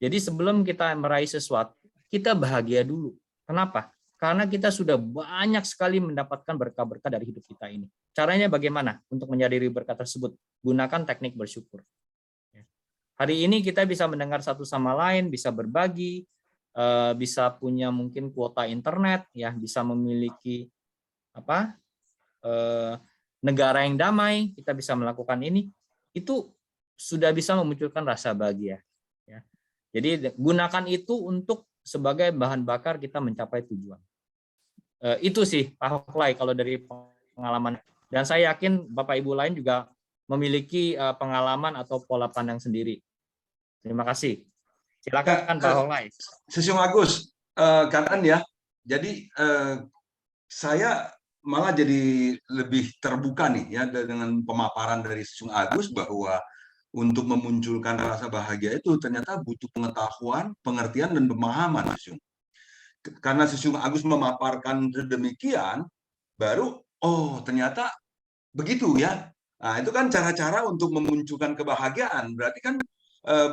Jadi sebelum kita meraih sesuatu, kita bahagia dulu. Kenapa? Karena kita sudah banyak sekali mendapatkan berkah-berkah dari hidup kita ini. Caranya bagaimana untuk menyadari berkah tersebut? Gunakan teknik bersyukur. Hari ini kita bisa mendengar satu sama lain, bisa berbagi, bisa punya mungkin kuota internet, ya, bisa memiliki negara yang damai, kita bisa melakukan ini. Itu sudah bisa memunculkan rasa bahagia. Ya. Jadi gunakan itu untuk sebagai bahan bakar kita mencapai tujuan. Itu sih Pak Hoklai kalau dari pengalaman, dan saya yakin Bapak Ibu lain juga memiliki pengalaman atau pola pandang sendiri. Terima kasih. Silakan Pak Hoklai.
Sesiung Agus, katakan ya. Jadi saya malah jadi lebih terbuka nih ya dengan pemaparan dari Sesiung Agus bahwa untuk memunculkan rasa bahagia itu ternyata butuh pengetahuan, pengertian dan pemahaman, Sesiung. Karena Sesiung Agus memaparkan sedemikian, baru ternyata begitu ya. Nah, itu kan cara-cara untuk memunculkan kebahagiaan. Berarti kan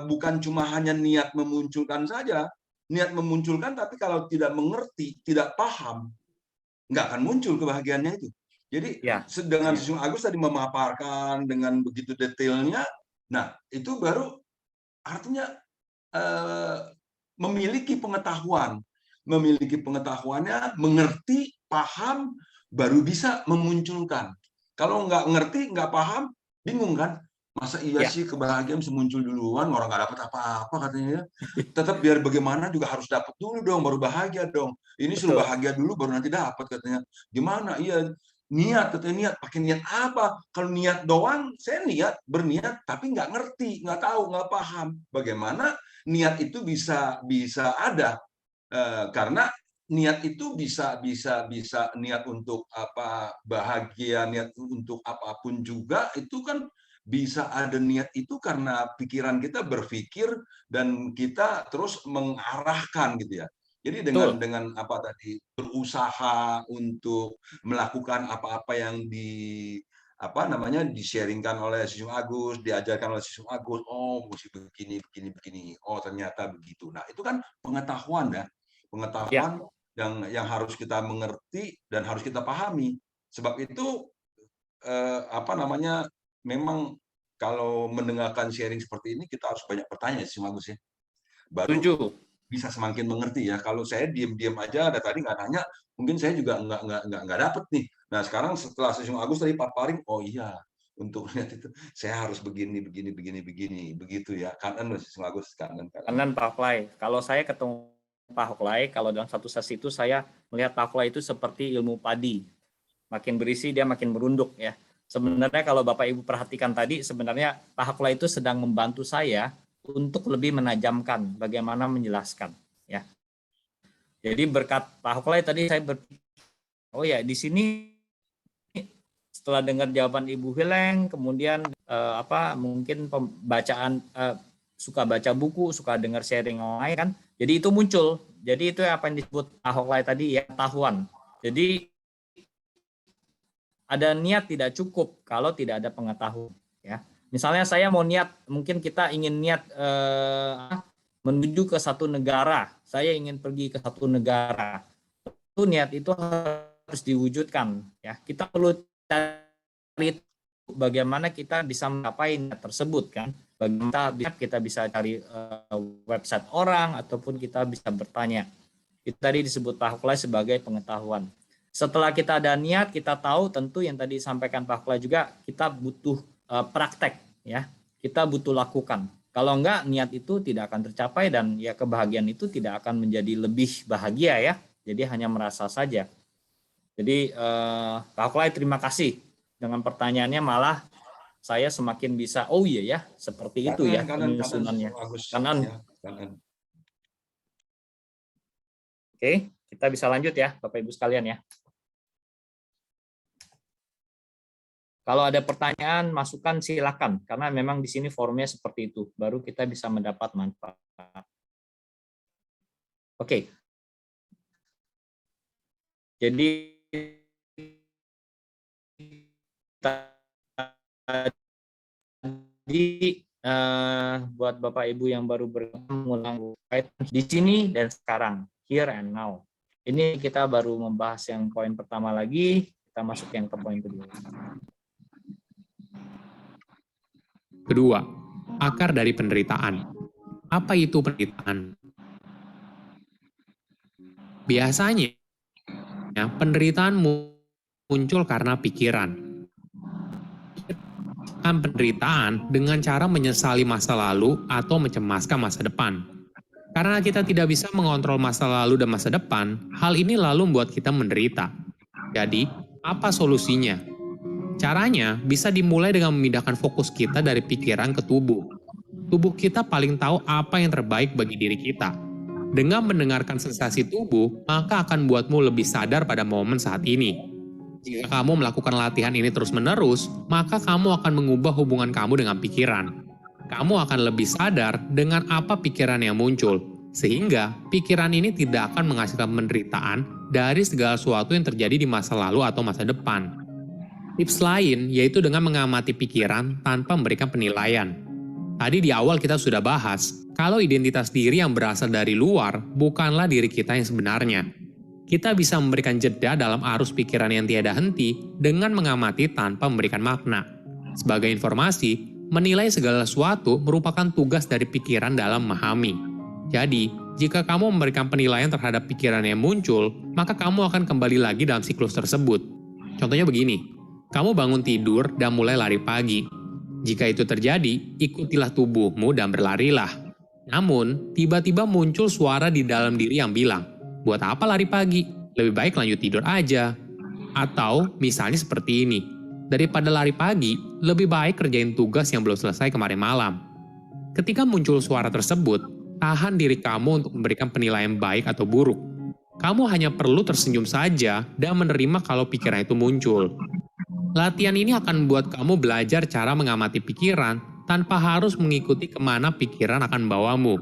bukan cuma hanya niat memunculkan saja, niat memunculkan, tapi kalau tidak mengerti, tidak paham, nggak akan muncul kebahagiaannya itu. Jadi dengan Sesiung Agus tadi memaparkan dengan begitu detailnya, nah itu baru artinya memiliki pengetahuannya, mengerti, paham, baru bisa memunculkan. Kalau nggak ngerti, nggak paham, bingung kan? Masa iya
Ya.
sih kebahagiaan bisa muncul duluan, orang nggak dapat apa-apa katanya ya. Tetap biar bagaimana juga harus dapat dulu dong, baru bahagia dong. Ini suruh
Betul.
bahagia dulu baru nanti dapat katanya. Gimana? Iya, niat katanya niat. Pakai niat apa? Kalau niat doang, saya berniat tapi nggak ngerti, nggak tahu, nggak paham bagaimana niat itu bisa ada. Karena niat itu bisa niat untuk apa bahagia, niat untuk apapun juga itu kan bisa ada niat itu karena pikiran kita berpikir dan kita terus mengarahkan gitu ya. Jadi
Betul.
dengan apa tadi berusaha untuk melakukan apa-apa yang di-sharingkan oleh Sisung Agus, diajarkan oleh Sisung Agus, oh mesti begini. Oh ternyata begitu. Nah, itu kan pengetahuan ya. Pengetahuan yang harus kita mengerti dan harus kita pahami. Sebab itu memang kalau mendengarkan sharing seperti ini kita harus banyak bertanya sih Agus ya. Baru
Setuju.
bisa semakin mengerti ya. Kalau saya diam-diam aja dari tadi nggak nanya, mungkin saya juga nggak dapet nih. Nah sekarang setelah Sisung Agus tadi paparing, oh iya untuk lihat itu saya harus begini begitu ya. Kanan Sisung Agus kanan.
Kanan Pak Hoklai. Kalau saya ketemu Pak Hoklai, kalau dalam satu sesi itu saya melihat Pak Hoklai itu seperti ilmu padi. Makin berisi dia makin merunduk ya. Sebenarnya kalau Bapak Ibu perhatikan tadi, sebenarnya Pak Hoklai itu sedang membantu saya untuk lebih menajamkan bagaimana menjelaskan ya. Jadi berkat Pak Hoklai tadi saya berpikir, oh ya di sini setelah dengar jawaban Ibu Hileng, kemudian mungkin pembacaan suka baca buku, suka dengar sharing online kan. Jadi itu muncul. Jadi itu apa yang disebut Pak Hoklai tadi ya, pengetahuan. Jadi ada niat tidak cukup kalau tidak ada pengetahuan ya. Misalnya saya mau niat, mungkin kita ingin niat menuju ke satu negara, saya ingin pergi ke satu negara. Itu niat itu harus diwujudkan ya. Kita perlu cari bagaimana kita bisa mencapai niat tersebut kan. Bagaimana kita bisa cari website orang ataupun kita bisa bertanya. Itu tadi disebut Pak Hoklai sebagai pengetahuan. Setelah kita ada niat, kita tahu tentu yang tadi disampaikan Pak Hoklai juga, kita butuh praktek ya. Kita butuh lakukan. Kalau enggak, niat itu tidak akan tercapai dan ya kebahagiaan itu tidak akan menjadi lebih bahagia ya. Jadi hanya merasa saja. Jadi Pak Hoklai terima kasih. Dengan pertanyaannya malah saya semakin bisa, oh iya ya, seperti itu ya penyusunannya. Kanan. Oke, kita bisa lanjut ya Bapak Ibu sekalian ya. Kalau ada pertanyaan, masukan silakan karena memang di sini forumnya seperti itu, baru kita bisa mendapat manfaat. Oke. Jadi buat Bapak Ibu yang baru mengulang di sini dan sekarang, here and now. Ini kita baru membahas yang poin pertama lagi, kita masuk yang ke poin kedua.
Kedua, akar dari penderitaan. Apa itu penderitaan? Biasanya, penderitaan muncul karena pikiran. Penderitaan dengan cara menyesali masa lalu atau mencemaskan masa depan. Karena kita tidak bisa mengontrol masa lalu dan masa depan, hal ini lalu membuat kita menderita. Jadi, apa solusinya? Caranya bisa dimulai dengan memindahkan fokus kita dari pikiran ke tubuh. Tubuh kita paling tahu apa yang terbaik bagi diri kita. Dengan mendengarkan sensasi tubuh, maka akan membuatmu lebih sadar pada momen saat ini. Jika kamu melakukan latihan ini terus-menerus, maka kamu akan mengubah hubungan kamu dengan pikiran. Kamu akan lebih sadar dengan apa pikiran yang muncul, sehingga pikiran ini tidak akan menghasilkan penderitaan dari segala sesuatu yang terjadi di masa lalu atau masa depan. Tips lain yaitu dengan mengamati pikiran tanpa memberikan penilaian. Tadi di awal kita sudah bahas, kalau identitas diri yang berasal dari luar bukanlah diri kita yang sebenarnya. Kita bisa memberikan jeda dalam arus pikiran yang tiada henti dengan mengamati tanpa memberikan makna. Sebagai informasi, menilai segala sesuatu merupakan tugas dari pikiran dalam memahami. Jadi, jika kamu memberikan penilaian terhadap pikiran yang muncul, maka kamu akan kembali lagi dalam siklus tersebut. Contohnya begini, kamu bangun tidur dan mulai lari pagi. Jika itu terjadi, ikutilah tubuhmu dan berlarilah. Namun, tiba-tiba muncul suara di dalam diri yang bilang, "Buat apa lari pagi? Lebih baik lanjut tidur aja." Atau misalnya seperti ini, "Daripada lari pagi, lebih baik kerjain tugas yang belum selesai kemarin malam." Ketika muncul suara tersebut, tahan diri kamu untuk memberikan penilaian baik atau buruk. Kamu hanya perlu tersenyum saja dan menerima kalau pikiran itu muncul. Latihan ini akan membuat kamu belajar cara mengamati pikiran tanpa harus mengikuti kemana pikiran akan membawamu.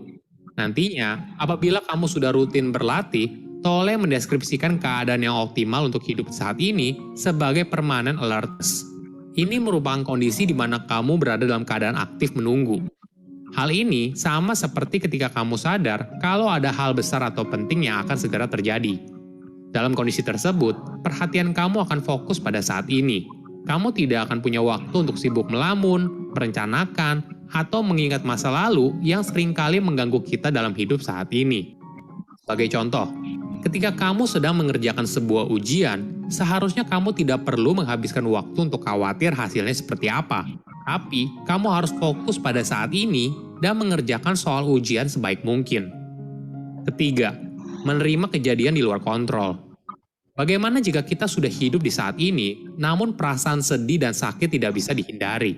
Nantinya, apabila kamu sudah rutin berlatih, tolong mendeskripsikan keadaan yang optimal untuk hidup saat ini sebagai permanent alertness. Ini merupakan kondisi di mana kamu berada dalam keadaan aktif menunggu. Hal ini sama seperti ketika kamu sadar kalau ada hal besar atau penting yang akan segera terjadi. Dalam kondisi tersebut, perhatian kamu akan fokus pada saat ini. Kamu tidak akan punya waktu untuk sibuk melamun, merencanakan, atau mengingat masa lalu yang seringkali mengganggu kita dalam hidup saat ini. Sebagai contoh, ketika kamu sedang mengerjakan sebuah ujian, seharusnya kamu tidak perlu menghabiskan waktu untuk khawatir hasilnya seperti apa. Tapi, kamu harus fokus pada saat ini dan mengerjakan soal ujian sebaik mungkin. Ketiga, menerima kejadian di luar kontrol. Bagaimana jika kita sudah hidup di saat ini, namun perasaan sedih dan sakit tidak bisa dihindari?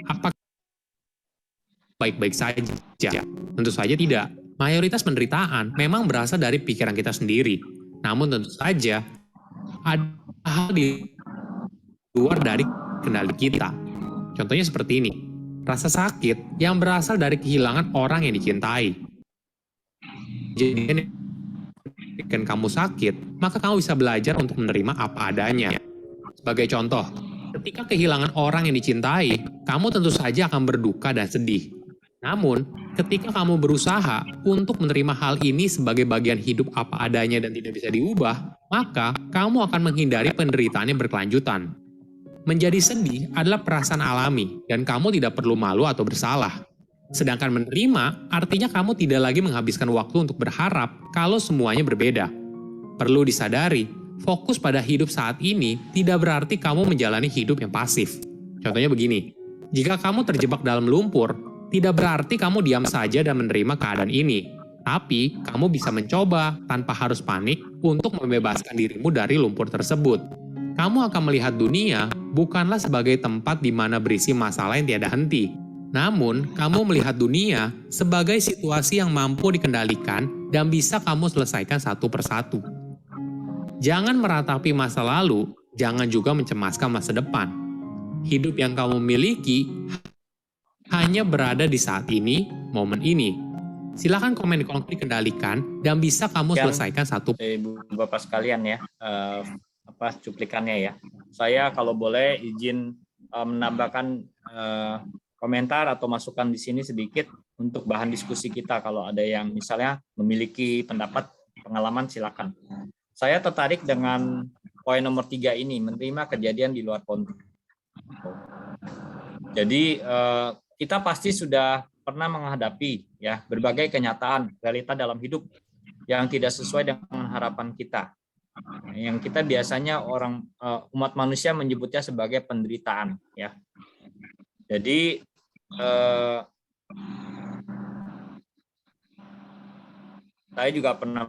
Apakah baik-baik saja? Tentu saja tidak. Mayoritas penderitaan memang berasal dari pikiran kita sendiri. Namun tentu saja, ada hal di luar dari kendali kita. Contohnya seperti ini. Rasa sakit yang berasal dari kehilangan orang yang dicintai. Jadi, ketika kamu sakit, maka kamu bisa belajar untuk menerima apa adanya. Sebagai contoh, ketika kehilangan orang yang dicintai, kamu tentu saja akan berduka dan sedih. Namun, ketika kamu berusaha untuk menerima hal ini sebagai bagian hidup apa adanya dan tidak bisa diubah, maka kamu akan menghindari penderitaan yang berkelanjutan. Menjadi sedih adalah perasaan alami, dan kamu tidak perlu malu atau bersalah. Sedangkan menerima artinya kamu tidak lagi menghabiskan waktu untuk berharap kalau semuanya berbeda. Perlu disadari, fokus pada hidup saat ini tidak berarti kamu menjalani hidup yang pasif. Contohnya begini, jika kamu terjebak dalam lumpur, tidak berarti kamu diam saja dan menerima keadaan ini. Tapi, kamu bisa mencoba tanpa harus panik untuk membebaskan dirimu dari lumpur tersebut. Kamu akan melihat dunia bukanlah sebagai tempat di mana berisi masalah yang tiada henti. Namun, kamu melihat dunia sebagai situasi yang mampu dikendalikan dan bisa kamu selesaikan satu persatu. Jangan meratapi masa lalu, jangan juga mencemaskan masa depan. Hidup yang kamu miliki hanya berada di saat ini, momen ini. Silakan komen di kolom dikendalikan dan bisa kamu selesaikan satu.
Ibu Bapak sekalian ya, cuplikannya ya. Saya kalau boleh izin menambahkan komentar atau masukan di sini sedikit untuk bahan diskusi kita. Kalau ada yang misalnya memiliki pendapat, pengalaman, silakan. Saya tertarik dengan poin nomor 3 ini, menerima kejadian di luar kontrol. Jadi kita pasti sudah pernah menghadapi ya berbagai kenyataan, realita dalam hidup yang tidak sesuai dengan harapan kita. Yang kita biasanya umat manusia menyebutnya sebagai penderitaan ya. Jadi saya juga pernah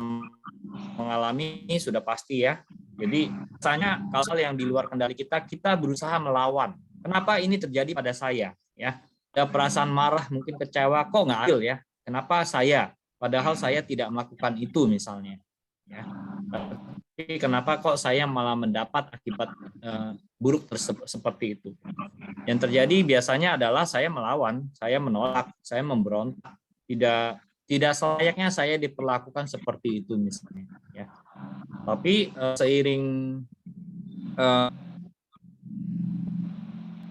mengalami, sudah pasti ya. Jadi misalnya kalau yang di luar kendali kita berusaha melawan. Kenapa ini terjadi pada saya? Ya, ada perasaan marah, mungkin kecewa, kok nggak adil ya? Kenapa saya? Padahal saya tidak melakukan itu misalnya. Ya. Tapi kenapa kok saya malah mendapat akibat buruk seperti itu? Yang terjadi biasanya adalah saya melawan, saya menolak, saya memberontak. Tidak selayaknya saya diperlakukan seperti itu misalnya. Ya. Tapi seiring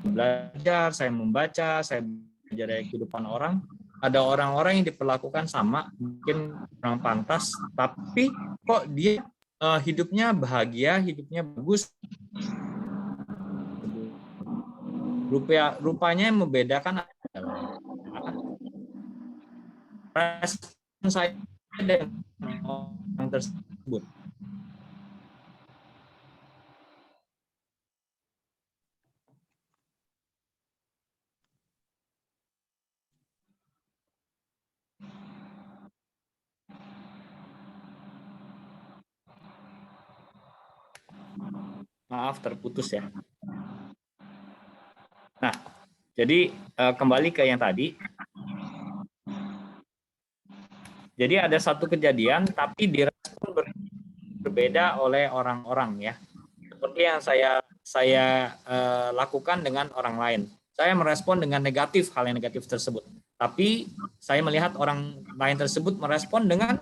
belajar, saya membaca, saya belajar dari kehidupan orang, ada orang-orang yang diperlakukan sama, mungkin kurang pantas, tapi kok dia hidupnya bahagia, hidupnya bagus. Rupanya yang membedakan adalah respon saya dengan orang tersebut. Maaf, terputus ya. Nah, jadi kembali ke yang tadi. Jadi ada satu kejadian, tapi direspon berbeda oleh orang-orang ya. Seperti yang saya lakukan dengan orang lain. Saya merespon dengan negatif hal yang negatif tersebut. Tapi saya melihat orang lain tersebut merespon dengan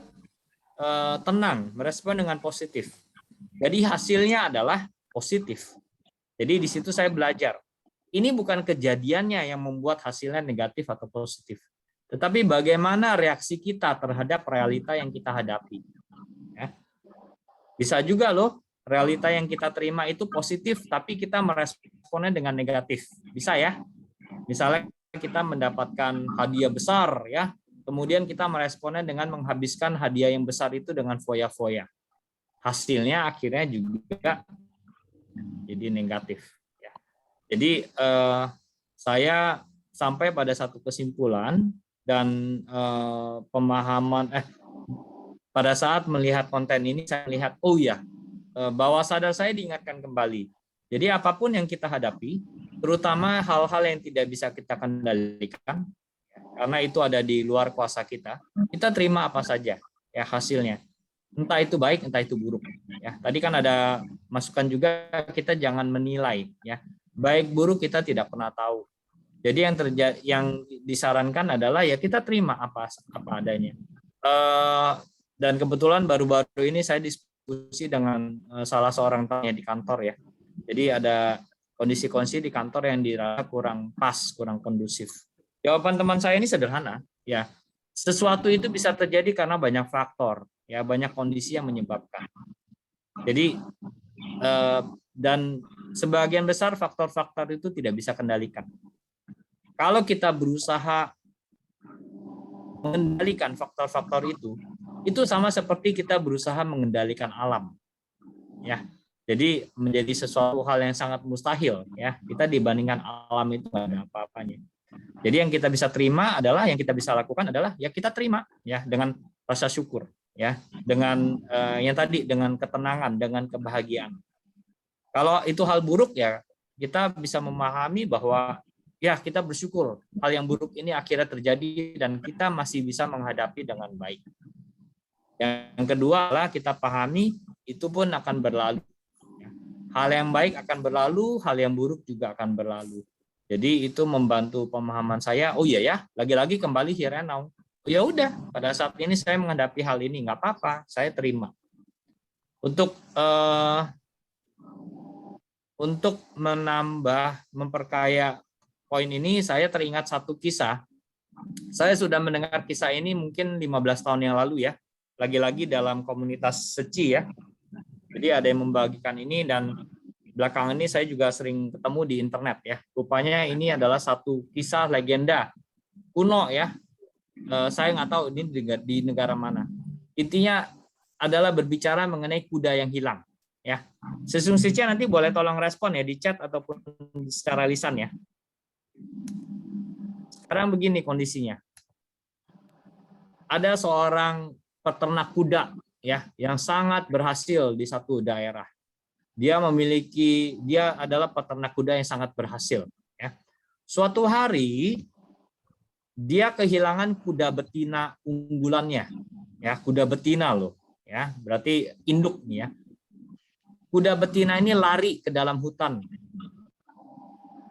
tenang, merespon dengan positif. Jadi hasilnya adalah positif. Jadi di situ saya belajar. Ini bukan kejadiannya yang membuat hasilnya negatif atau positif. Tetapi bagaimana reaksi kita terhadap realita yang kita hadapi. Ya. Bisa juga loh, realita yang kita terima itu positif, tapi kita meresponnya dengan negatif. Bisa ya? Misalnya kita mendapatkan hadiah besar, ya, kemudian kita meresponnya dengan menghabiskan hadiah yang besar itu dengan foya-foya. Hasilnya akhirnya juga jadi negatif. Ya. Jadi saya sampai pada satu kesimpulan dan pemahaman. Pada saat melihat konten ini, saya melihat, oh ya, bawah sadar saya diingatkan kembali. Jadi apapun yang kita hadapi, terutama hal-hal yang tidak bisa kita kendalikan, karena itu ada di luar kuasa kita terima apa saja ya hasilnya. Entah itu baik, entah itu buruk. Ya, tadi kan ada masukan juga, kita jangan menilai. Ya, baik buruk kita tidak pernah tahu. Jadi yang disarankan adalah ya kita terima apa adanya. Dan kebetulan baru-baru ini saya diskusi dengan salah seorang temannya di kantor ya. Jadi ada kondisi-kondisi di kantor yang dirasa kurang pas, kurang kondusif. Jawaban teman saya ini sederhana, ya. Sesuatu itu bisa terjadi karena banyak faktor, ya, banyak kondisi yang menyebabkan. Jadi dan sebagian besar faktor-faktor itu tidak bisa kendalikan. Kalau kita berusaha mengendalikan faktor-faktor itu sama seperti kita berusaha mengendalikan alam. Ya. Jadi menjadi sesuatu hal yang sangat mustahil ya. Kita dibandingkan alam itu nggak ada apa-apanya. Jadi yang kita bisa terima adalah, yang kita bisa lakukan adalah ya kita terima ya dengan rasa syukur ya, dengan yang tadi, dengan ketenangan, dengan kebahagiaan. Kalau itu hal buruk ya kita bisa memahami bahwa ya kita bersyukur hal yang buruk ini akhirnya terjadi dan kita masih bisa menghadapi dengan baik. Yang kedua adalah kita pahami itu pun akan berlalu. Hal yang baik akan berlalu, hal yang buruk juga akan berlalu. Jadi itu membantu pemahaman saya. Oh iya ya, lagi-lagi kembali here and now. Oh ya udah, pada saat ini saya menghadapi hal ini, nggak apa-apa, saya terima. Untuk menambah, memperkaya poin ini, saya teringat satu kisah. Saya sudah mendengar kisah ini mungkin 15 tahun yang lalu ya. Lagi-lagi dalam komunitas Seci ya. Jadi ada yang membagikan ini, dan belakangan ini saya juga sering ketemu di internet ya. Rupanya ini adalah satu kisah legenda kuno ya. Saya nggak tahu ini di negara mana. Intinya adalah berbicara mengenai kuda yang hilang ya. Sesungguhnya nanti boleh tolong respon ya di chat ataupun secara lisan ya. Sekarang begini kondisinya. Ada seorang peternak kuda ya yang sangat berhasil di satu daerah. Dia adalah peternak kuda yang sangat berhasil ya. Suatu hari dia kehilangan kuda betina unggulannya ya, kuda betina loh ya, berarti induk nih ya. Kuda betina ini lari ke dalam hutan.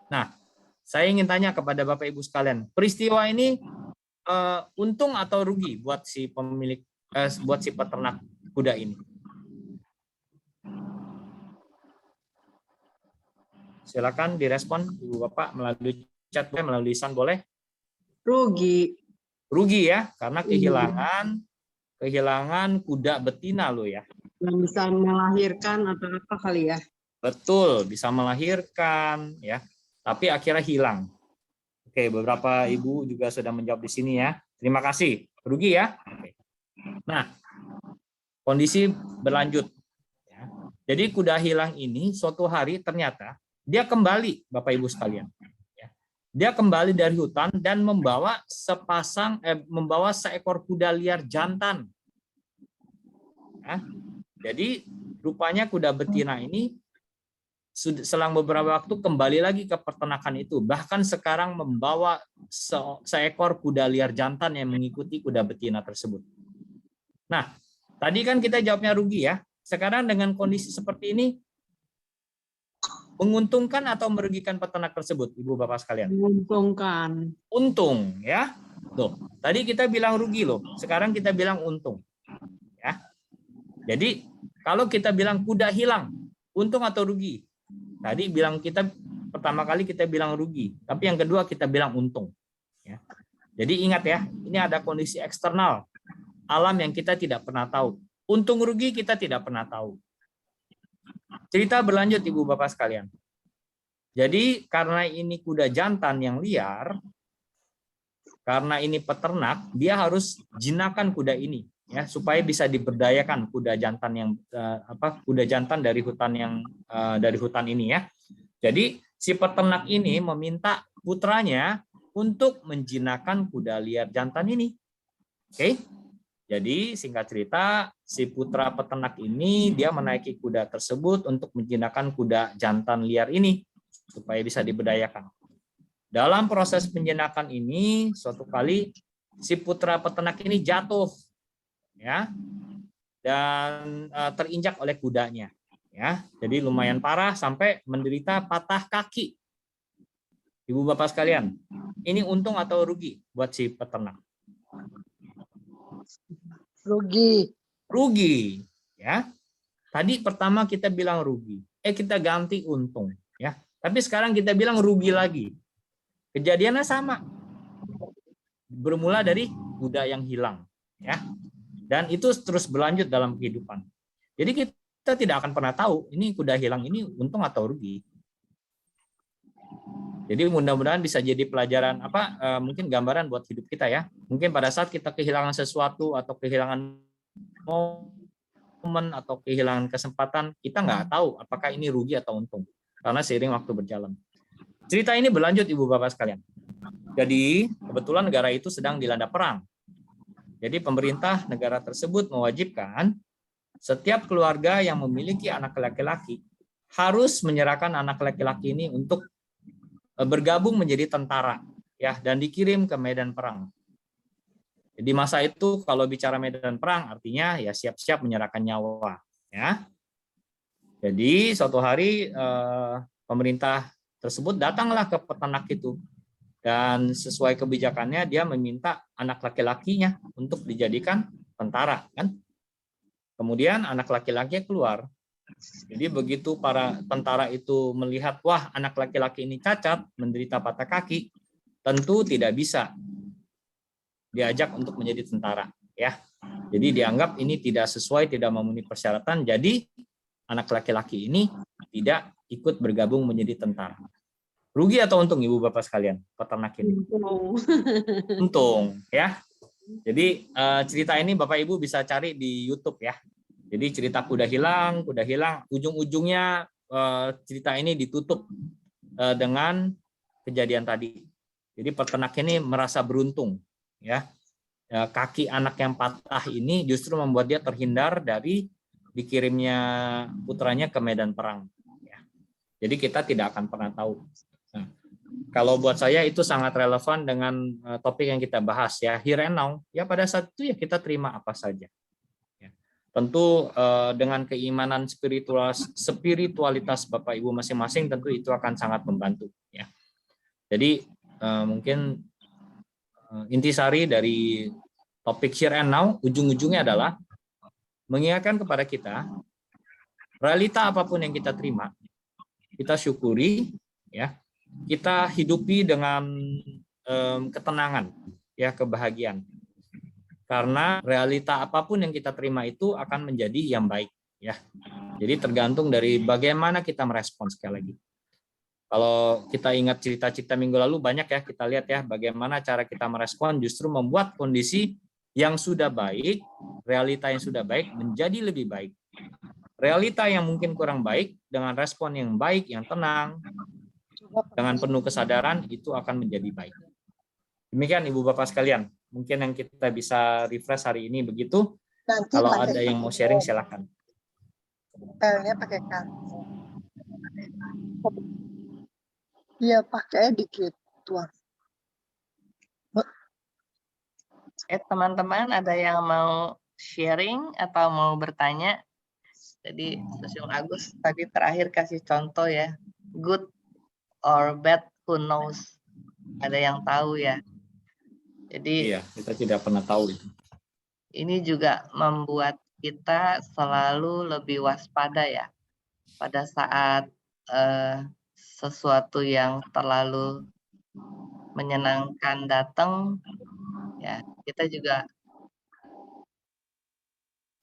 Nah, saya ingin tanya kepada Bapak Ibu sekalian, peristiwa ini untung atau rugi buat si pemilik, buat si peternak kuda ini? Silakan direspon Ibu Bapak melalui chat, melalui lisan boleh.
Rugi.
Rugi ya, karena kehilangan kuda betina lo ya.
Yang bisa melahirkan atau apa kali ya?
Betul, bisa melahirkan ya, tapi akhirnya hilang. Oke, beberapa ibu juga sudah menjawab di sini ya. Terima kasih. Rugi ya. Oke. Nah, kondisi berlanjut. Ya. Jadi kuda hilang ini suatu hari ternyata dia kembali, Bapak Ibu sekalian. Ya. Dia kembali dari hutan dan membawa seekor kuda liar jantan. Ya. Jadi rupanya kuda betina ini selang beberapa waktu kembali lagi ke peternakan itu. Bahkan sekarang membawa seekor kuda liar jantan yang mengikuti kuda betina tersebut. Nah, tadi kan kita jawabnya rugi ya. Sekarang dengan kondisi seperti ini, menguntungkan atau merugikan peternak tersebut, Ibu Bapak sekalian?
Menguntungkan.
Untung ya. Tuh, tadi kita bilang rugi loh. Sekarang kita bilang untung. Ya. Jadi, kalau kita bilang kuda hilang, untung atau rugi? Tadi bilang kita pertama kali kita bilang rugi, tapi yang kedua kita bilang untung. Ya. Jadi ingat ya, ini ada kondisi eksternal alam yang kita tidak pernah tahu. Untung rugi kita tidak pernah tahu. Cerita berlanjut Ibu Bapak sekalian. Jadi karena ini kuda jantan yang liar, karena ini peternak, dia harus jinakan kuda ini ya supaya bisa diberdayakan kuda jantan yang kuda jantan dari hutan ini ya. Jadi si peternak ini meminta putranya untuk menjinakkan kuda liar jantan ini. Oke. Jadi singkat cerita, si putra peternak ini dia menaiki kuda tersebut untuk menjinakkan kuda jantan liar ini supaya bisa diberdayakan. Dalam proses penjinakan ini, suatu kali si putra peternak ini jatuh, ya, dan terinjak oleh kudanya, ya. Jadi lumayan parah sampai menderita patah kaki. Ibu Bapak sekalian, ini untung atau rugi buat si peternak?
Rugi.
Rugi, ya. Tadi pertama kita bilang rugi, kita ganti untung, ya. Tapi sekarang kita bilang rugi lagi. Kejadiannya sama. Bermula dari kuda yang hilang, ya. Dan itu terus berlanjut dalam kehidupan. Jadi kita tidak akan pernah tahu ini kuda hilang ini untung atau rugi. Jadi mudah-mudahan bisa jadi pelajaran mungkin gambaran buat hidup kita ya. Mungkin pada saat kita kehilangan sesuatu atau kehilangan momen atau kehilangan kesempatan, kita nggak tahu apakah ini rugi atau untung. Karena seiring waktu berjalan. Cerita ini berlanjut Ibu Bapak sekalian. Jadi kebetulan negara itu sedang dilanda perang. Jadi pemerintah negara tersebut mewajibkan setiap keluarga yang memiliki anak laki-laki harus menyerahkan anak laki-laki ini untuk bergabung menjadi tentara ya dan dikirim ke medan perang. Di masa itu kalau bicara medan perang artinya ya siap-siap menyerahkan nyawa ya. Jadi suatu hari pemerintah tersebut datanglah ke peternak itu dan sesuai kebijakannya dia meminta anak laki-lakinya untuk dijadikan tentara kan. Kemudian anak laki-lakinya keluar. Jadi begitu para tentara itu melihat, wah anak laki-laki ini cacat, menderita patah kaki, tentu tidak bisa diajak untuk menjadi tentara. Ya, jadi dianggap ini tidak sesuai, tidak memenuhi persyaratan. Jadi anak laki-laki ini tidak ikut bergabung menjadi tentara. Rugi atau untung Ibu Bapak sekalian peternak ini? Untung, ya. Jadi cerita ini Bapak Ibu bisa cari di YouTube ya. Jadi cerita kuda hilang, ujung-ujungnya cerita ini ditutup dengan kejadian tadi. Jadi peternak ini merasa beruntung, ya. Kaki anak yang patah ini justru membuat dia terhindar dari dikirimnya putranya ke medan perang. Ya. Jadi kita tidak akan pernah tahu. Nah, kalau buat saya itu sangat relevan dengan topik yang kita bahas ya, here and now. Ya pada saat itu ya kita terima apa saja. Tentu dengan keimanan spiritualitas Bapak Ibu masing-masing tentu itu akan sangat membantu ya. Jadi mungkin intisari dari topik here and now ujung-ujungnya adalah mengingatkan kepada kita realita apapun yang kita terima kita syukuri ya. Kita hidupi dengan ketenangan ya, kebahagiaan. Karena realita apapun yang kita terima itu akan menjadi yang baik ya. Jadi tergantung dari bagaimana kita merespon sekali lagi. Kalau kita ingat cerita-cerita minggu lalu banyak ya kita lihat ya bagaimana cara kita merespon justru membuat kondisi yang sudah baik, realita yang sudah baik menjadi lebih baik. Realita yang mungkin kurang baik dengan respon yang baik, yang tenang, dengan penuh kesadaran itu akan menjadi baik. Demikian Ibu Bapak sekalian. Mungkin yang kita bisa refresh hari ini begitu. Nanti kalau ada yang mau sharing silakan.
Pakai kartu.
Iya, pakai dikit, Tuan.
Teman-teman ada yang mau sharing atau mau bertanya? Jadi Sosial Agus tadi terakhir kasih contoh ya, good or bad, who knows? Ada yang tahu ya. Jadi
Iya, kita tidak pernah tahu itu.
ini juga membuat kita selalu lebih waspada ya pada saat sesuatu yang terlalu menyenangkan datang, ya kita juga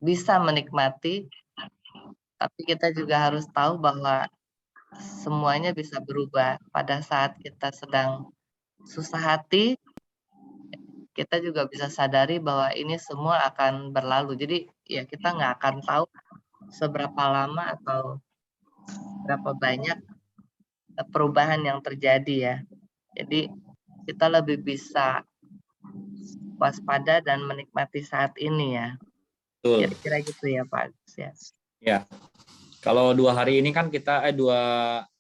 bisa menikmati, tapi kita juga harus tahu bahwa semuanya bisa berubah pada saat kita sedang susah hati. Kita juga bisa sadari bahwa ini semua akan berlalu. Jadi ya kita nggak akan tahu seberapa lama atau berapa banyak perubahan yang terjadi ya. Jadi kita lebih bisa waspada dan menikmati saat ini ya.
Betul.
Kira-kira gitu ya Pak Agus ya.
Ya. Kalau 2 hari ini kan kita 2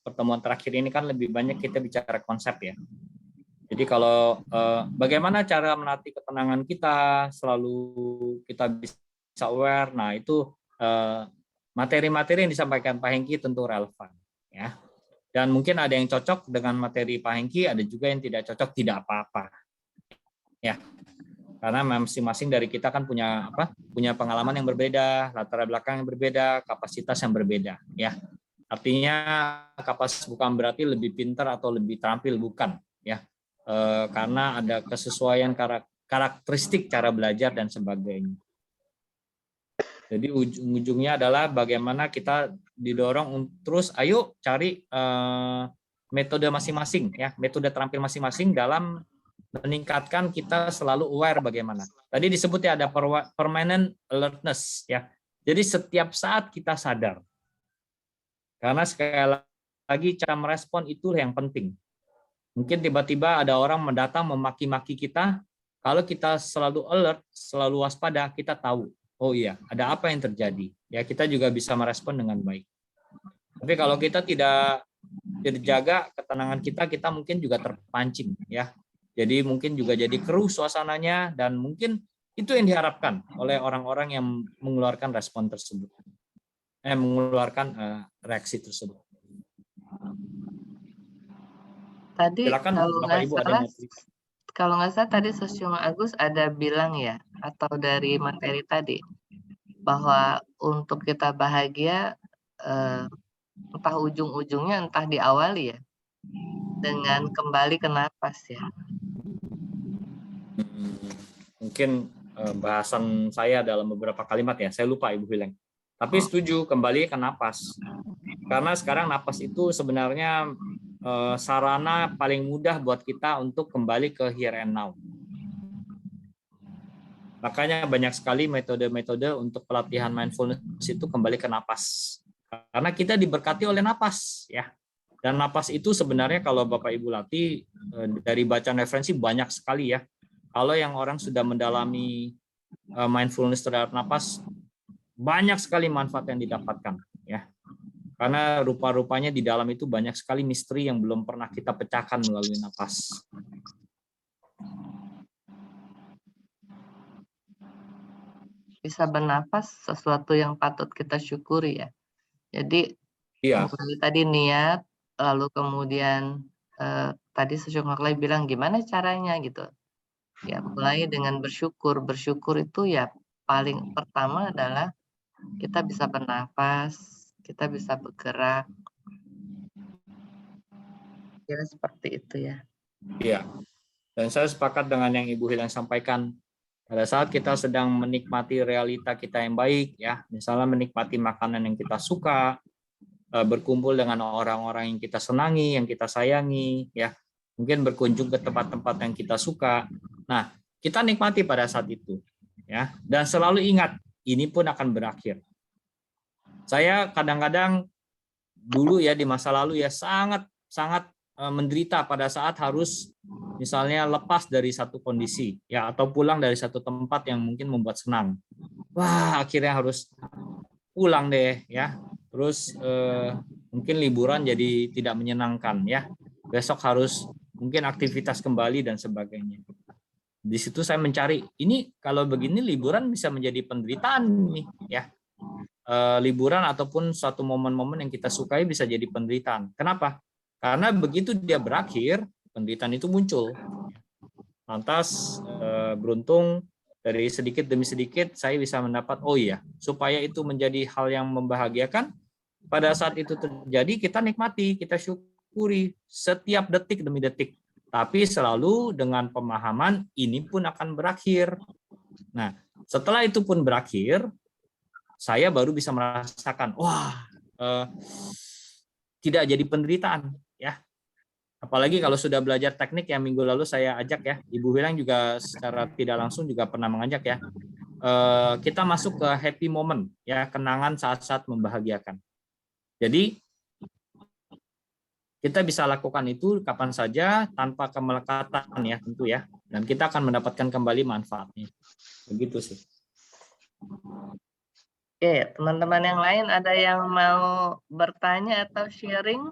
pertemuan terakhir ini kan lebih banyak kita bicara konsep ya. Jadi kalau bagaimana cara melatih ketenangan kita, selalu kita bisa aware. Nah itu materi-materi yang disampaikan Pak Hengki tentu relevan ya. Dan mungkin ada yang cocok dengan materi Pak Hengki, ada juga yang tidak cocok, tidak apa-apa ya. Karena masing-masing dari kita kan punya pengalaman yang berbeda, latar belakang yang berbeda, kapasitas yang berbeda ya. Artinya kapasitas bukan berarti lebih pintar atau lebih terampil, bukan ya. Karena ada kesesuaian karakteristik cara belajar dan sebagainya. Jadi ujung-ujungnya adalah bagaimana kita didorong terus ayo cari metode masing-masing ya, metode terampil masing-masing dalam meningkatkan kita selalu aware bagaimana. Tadi disebut ya ada permanent alertness ya. Jadi setiap saat kita sadar. Karena sekali lagi cara merespon itu yang penting. Mungkin tiba-tiba ada orang mendatang memaki-maki kita, kalau kita selalu alert, selalu waspada, kita tahu, oh iya, ada apa yang terjadi. Ya, kita juga bisa merespon dengan baik. Tapi kalau kita tidak jaga ketenangan kita mungkin juga terpancing ya. Jadi mungkin juga jadi keruh suasananya, dan mungkin itu yang diharapkan oleh orang-orang yang mengeluarkan respon tersebut. Mengeluarkan reaksi tersebut.
Tadi
silakan Bapak Ibu ada
kalau nggak salah tadi Sosial Agus ada bilang ya, atau dari materi tadi, bahwa untuk kita bahagia entah ujung-ujungnya entah diawali ya dengan kembali ke napas ya.
Mungkin bahasan saya dalam beberapa kalimat ya, saya lupa Ibu Hileng. Tapi setuju, kembali ke napas. Karena sekarang napas itu sebenarnya sarana paling mudah buat kita untuk kembali ke here and now. Makanya banyak sekali metode-metode untuk pelatihan mindfulness itu kembali ke napas. Karena kita diberkati oleh napas ya. Dan napas itu sebenarnya kalau Bapak Ibu latih dari bacaan referensi banyak sekali ya. Kalau yang orang sudah mendalami mindfulness terhadap napas, banyak sekali manfaat yang didapatkan ya. Karena rupa-rupanya di dalam itu banyak sekali misteri yang belum pernah kita pecahkan melalui napas.
Bisa bernapas sesuatu yang patut kita syukuri ya. Jadi tadi niat, lalu kemudian tadi Sosial Agus bilang gimana caranya gitu. Ya mulai dengan bersyukur. Bersyukur itu ya paling pertama adalah kita bisa bernapas, kita bisa bergerak. Kira seperti itu ya.
Iya. Dan saya sepakat dengan yang Ibu Hileng sampaikan. Pada saat kita sedang menikmati realita kita yang baik ya, misalnya menikmati makanan yang kita suka, berkumpul dengan orang-orang yang kita senangi, yang kita sayangi ya. Mungkin berkunjung ke tempat-tempat yang kita suka. Nah, kita nikmati pada saat itu ya. Dan selalu ingat, ini pun akan berakhir. Saya kadang-kadang dulu ya di masa lalu ya sangat menderita pada saat harus misalnya lepas dari satu kondisi ya, atau pulang dari satu tempat yang mungkin membuat senang. Wah, akhirnya harus pulang deh ya. Terus mungkin liburan jadi tidak menyenangkan ya. besok harus mungkin aktivitas kembali dan sebagainya. Di situ saya mencari, ini kalau begini liburan bisa menjadi penderitaan nih ya. Liburan ataupun suatu momen-momen yang kita sukai bisa jadi penderitaan. Kenapa? Karena begitu dia berakhir, penderitaan itu muncul. Lantas beruntung dari sedikit demi sedikit saya bisa mendapat, oh iya, supaya itu menjadi hal yang membahagiakan, pada saat itu terjadi kita nikmati, kita syukuri setiap detik demi detik. Tapi selalu dengan pemahaman ini pun akan berakhir. Nah, setelah itu pun berakhir, saya baru bisa merasakan, wah, tidak jadi penderitaan, ya. Apalagi kalau sudah belajar teknik yang minggu lalu saya ajak ya, Ibu Wilang juga secara tidak langsung juga pernah mengajak ya. Kita masuk ke happy moment, ya, kenangan saat-saat membahagiakan. Jadi kita bisa lakukan itu kapan saja tanpa kemelekatan ya tentu ya, dan kita akan mendapatkan kembali manfaatnya. Begitu sih.
Oke, teman-teman yang lain ada yang mau bertanya atau sharing?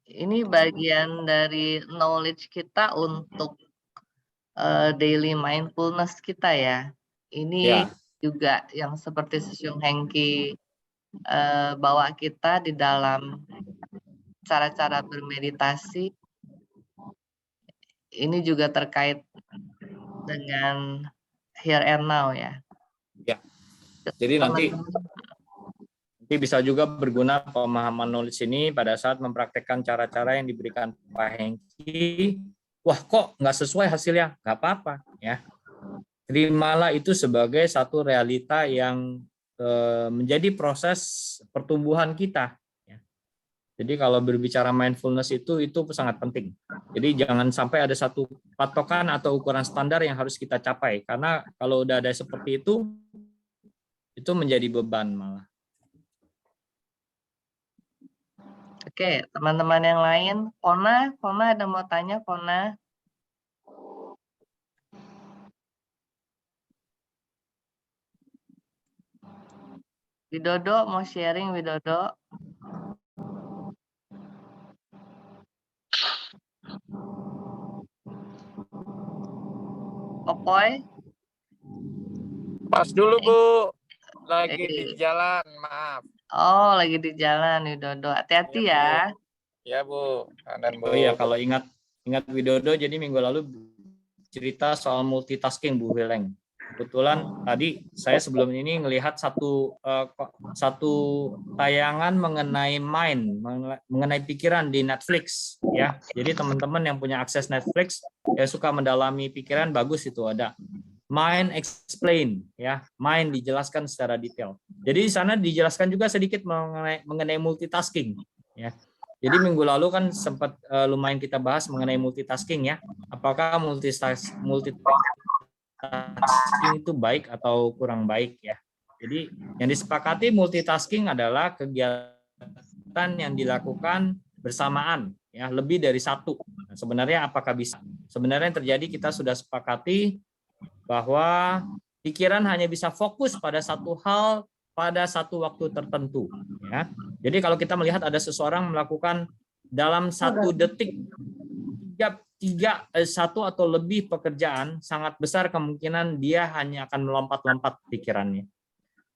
Ini bagian dari knowledge kita untuk daily mindfulness kita ya. Ini juga yang seperti Sisyung Hengki bawa kita di dalam cara-cara bermeditasi. Ini juga terkait dengan here and now ya.
Ya. Jadi nanti bisa juga berguna pemahaman knowledge ini pada saat mempraktekkan cara-cara yang diberikan Pak Hengki. Wah, kok nggak sesuai hasilnya? Nggak apa-apa ya. Terimalah itu sebagai satu realita yang menjadi proses pertumbuhan kita. Jadi kalau berbicara mindfulness itu sangat penting. Jadi jangan sampai ada satu patokan atau ukuran standar yang harus kita capai. Karena kalau udah ada seperti itu menjadi beban malah.
Oke, teman-teman yang lain, Kona ada mau tanya, Kona? Widodo mau sharing, Widodo? Opoy?
Pas dulu Bu, lagi di jalan, maaf.
Oh, lagi di jalan Widodo, hati-hati ya.
Ya Bu, dan Bu.
Oh iya, kalau ingat Widodo, jadi minggu lalu cerita soal multitasking Bu Wileng. Kebetulan tadi saya sebelum ini ngelihat satu tayangan mengenai mengenai pikiran di Netflix ya. Jadi teman-teman yang punya akses Netflix ya suka mendalami pikiran, bagus itu ada Mind Explain ya, Mind dijelaskan secara detail. Jadi di sana dijelaskan juga sedikit mengenai multitasking ya. Jadi minggu lalu kan sempat lumayan kita bahas mengenai multitasking ya. Apakah multitasking itu baik atau kurang baik ya. Jadi yang disepakati multitasking adalah kegiatan yang dilakukan bersamaan ya, lebih dari satu. Nah, sebenarnya apakah bisa? Sebenarnya yang terjadi kita sudah sepakati bahwa pikiran hanya bisa fokus pada satu hal pada satu waktu tertentu ya. Jadi kalau kita melihat ada seseorang melakukan dalam satu detik satu atau lebih pekerjaan, sangat besar kemungkinan dia hanya akan melompat-lompat pikirannya.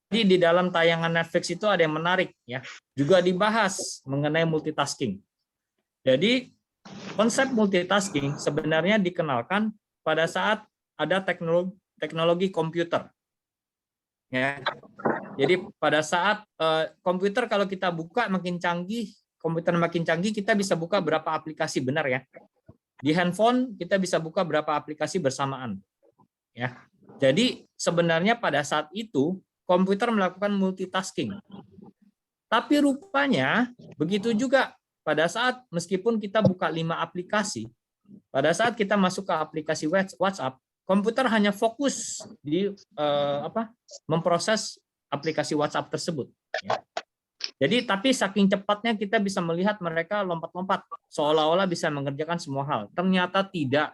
Jadi di dalam tayangan Netflix itu ada yang menarik ya, juga dibahas mengenai multitasking. Jadi konsep multitasking sebenarnya dikenalkan pada saat ada teknologi komputer. Ya. Jadi pada saat komputer kalau kita buka makin canggih, komputer makin canggih, kita bisa buka berapa aplikasi, benar ya. Di handphone kita bisa buka berapa aplikasi bersamaan. Ya. Jadi sebenarnya pada saat itu komputer melakukan multitasking. Tapi rupanya begitu juga pada saat meskipun kita buka 5 aplikasi, pada saat kita masuk ke aplikasi WhatsApp, komputer hanya fokus di memproses aplikasi WhatsApp tersebut. Ya. Jadi tapi saking cepatnya kita bisa melihat mereka lompat-lompat seolah-olah bisa mengerjakan semua hal. Ternyata tidak,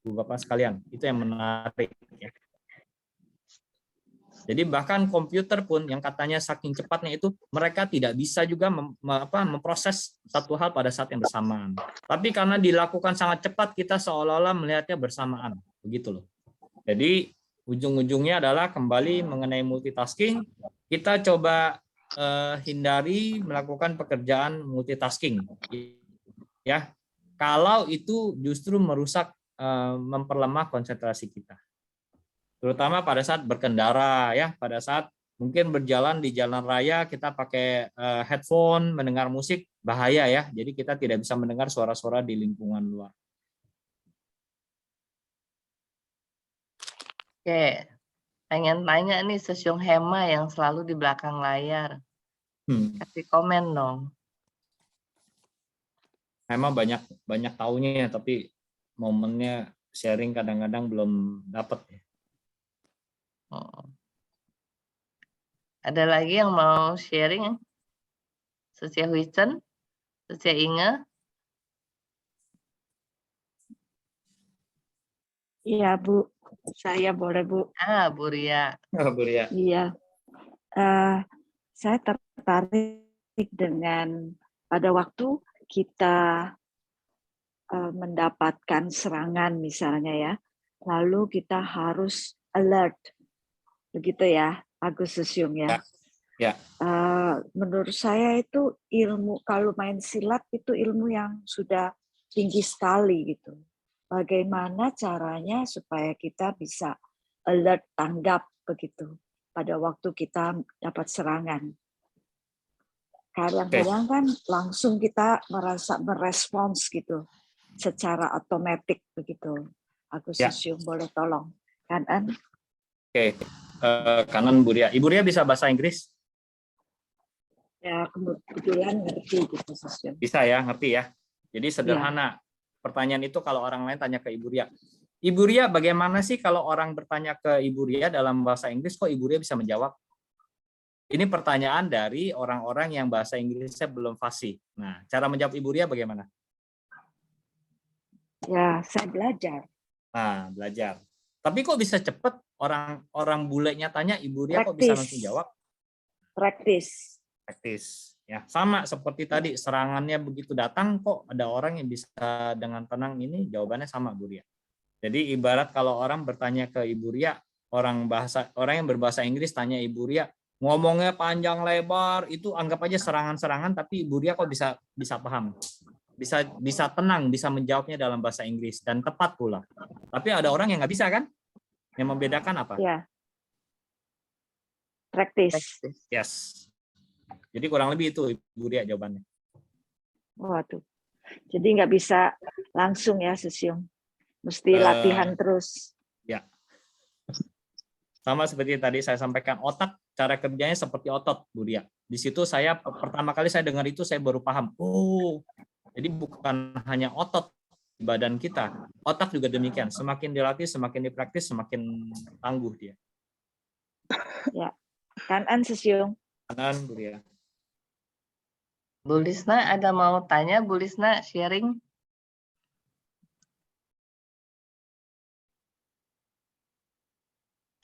Bapak sekalian. Itu yang menarik. Ya. Jadi bahkan komputer pun yang katanya saking cepatnya itu, mereka tidak bisa juga memproses satu hal pada saat yang bersamaan. Tapi karena dilakukan sangat cepat, kita seolah-olah melihatnya bersamaan. Begitu loh. Jadi ujung-ujungnya adalah kembali mengenai multitasking, kita coba hindari melakukan pekerjaan multitasking. Ya, kalau itu justru merusak, memperlemah konsentrasi kita. Terutama pada saat berkendara, ya, pada saat mungkin berjalan di jalan raya kita pakai headphone mendengar musik, bahaya ya. Jadi kita tidak bisa mendengar suara-suara di lingkungan luar.
Oke, pengen tanya nih Sesyung Hema yang selalu di belakang layar. Kasih komen dong.
Emang banyak taunya ya, tapi momennya sharing kadang-kadang belum dapat ya.
Ada lagi yang mau sharing? Susia Huicen? Susia Inge?
Iya, Bu. Saya boleh, Bu.
Bu Ria.
Bu Ria.
Iya. Saya tertarik dengan pada waktu kita mendapatkan serangan misalnya ya, lalu kita harus alert. Begitu ya, Agus Susyung ya.
Ya.
Menurut saya itu ilmu, kalau main silat itu ilmu yang sudah tinggi sekali gitu. Bagaimana caranya supaya kita bisa alert, tanggap begitu pada waktu kita dapat serangan. Kadang-kadang kan langsung kita merespons gitu secara otomatis begitu. Agus Susyung boleh tolong kanan.
Oke. Kanan Bu Ria. Ibu Ria bisa bahasa Inggris?
Ya, kebetulan ngerti gitu Susyung.
Bisa ya, ngerti ya. Jadi sederhana. Pertanyaan itu kalau orang lain tanya ke Ibu Ria. Ibu Ria, bagaimana sih kalau orang bertanya ke Ibu Ria dalam bahasa Inggris, kok Ibu Ria bisa menjawab? Ini pertanyaan dari orang-orang yang bahasa Inggrisnya belum fasih. Nah, cara menjawab Ibu Ria bagaimana?
Ya, saya belajar.
Nah, belajar. Tapi kok bisa cepat orang bulenya tanya Ibu Ria kok bisa langsung jawab?
Praktis.
Ya, sama seperti tadi, serangannya begitu datang kok ada orang yang bisa dengan tenang, ini jawabannya sama Bu Ria. Jadi ibarat kalau orang bertanya ke Ibu Ria, orang yang berbahasa Inggris tanya Ibu Ria, ngomongnya panjang lebar, itu anggap aja serangan-serangan, tapi Ibu Ria kok bisa paham. Bisa tenang, bisa menjawabnya dalam bahasa Inggris dan tepat pula. Tapi ada orang yang nggak bisa kan? Yang membedakan apa?
Ya. Praktis.
Yes. Jadi kurang lebih itu Ibu Ria jawabannya.
Waduh. Jadi nggak bisa langsung ya Susyung. Mesti latihan terus.
Ya. Sama seperti tadi saya sampaikan, otak cara kerjanya seperti otot, Bu Ria. Di situ saya pertama kali saya dengar itu saya baru paham. Oh, jadi bukan hanya otot di badan kita, otak juga demikian. Semakin dilatih, semakin dipraktis, semakin tangguh dia.
Ya. Kanan Susyung.
Kanan Bu Ria.
Bu Lisna ada mau tanya, Bu Lisna sharing?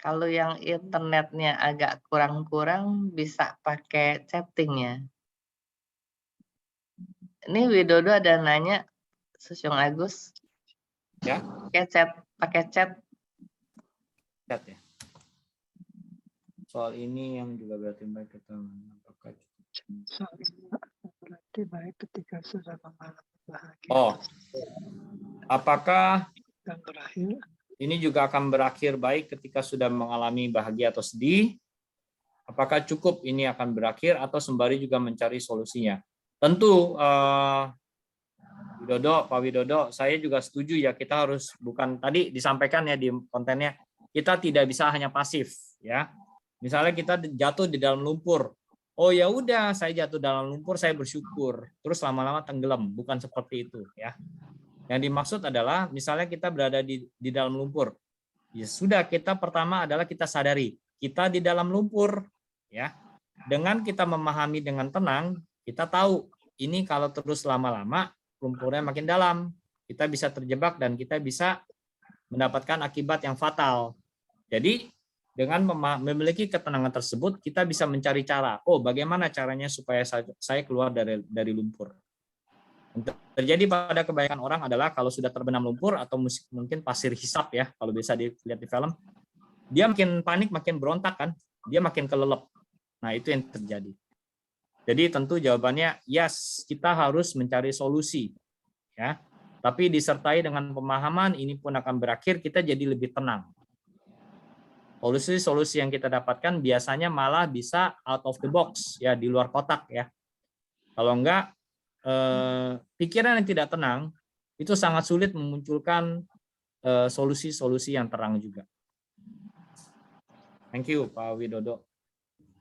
Kalau yang internetnya agak kurang-kurang bisa pakai chatting ya. Ini Widodo ada nanya, Susyung Agus.
Ya.
Pakai chat.
Chat ya. Soal ini yang juga berarti baik kita apakah
berarti baik ketika sudah mengalami bahagia.
Oh. Apakah
Dan berakhir.
Ini juga akan berakhir baik ketika sudah mengalami bahagia atau sedih. Apakah cukup ini akan berakhir atau sembari juga mencari solusinya? Tentu, Pak Widodo, saya juga setuju ya, kita harus bukan tadi disampaikan ya di kontennya, kita tidak bisa hanya pasif ya. Misalnya kita jatuh di dalam lumpur. Oh ya udah, saya jatuh dalam lumpur, saya bersyukur. Terus lama-lama tenggelam, bukan seperti itu ya. Yang dimaksud adalah misalnya kita berada di dalam lumpur. Ya sudah, kita pertama adalah kita sadari kita di dalam lumpur ya. Dengan kita memahami dengan tenang, kita tahu ini kalau terus lama-lama lumpurnya makin dalam, kita bisa terjebak dan kita bisa mendapatkan akibat yang fatal. Jadi Dengan memiliki ketenangan tersebut, kita bisa mencari cara. Oh, bagaimana caranya supaya saya keluar dari lumpur? Yang terjadi pada kebanyakan orang adalah kalau sudah terbenam lumpur atau mungkin pasir hisap ya, kalau bisa dilihat di film, dia makin panik, makin berontak kan, dia makin kelelep. Nah, itu yang terjadi. Jadi tentu jawabannya yes, kita harus mencari solusi ya. Tapi disertai dengan pemahaman ini pun akan berakhir kita jadi lebih tenang. Solusi-solusi yang kita dapatkan biasanya malah bisa out of the box ya, di luar kotak ya. Kalau enggak pikiran yang tidak tenang itu sangat sulit memunculkan solusi-solusi yang terang juga. Thank you Pak Widodo.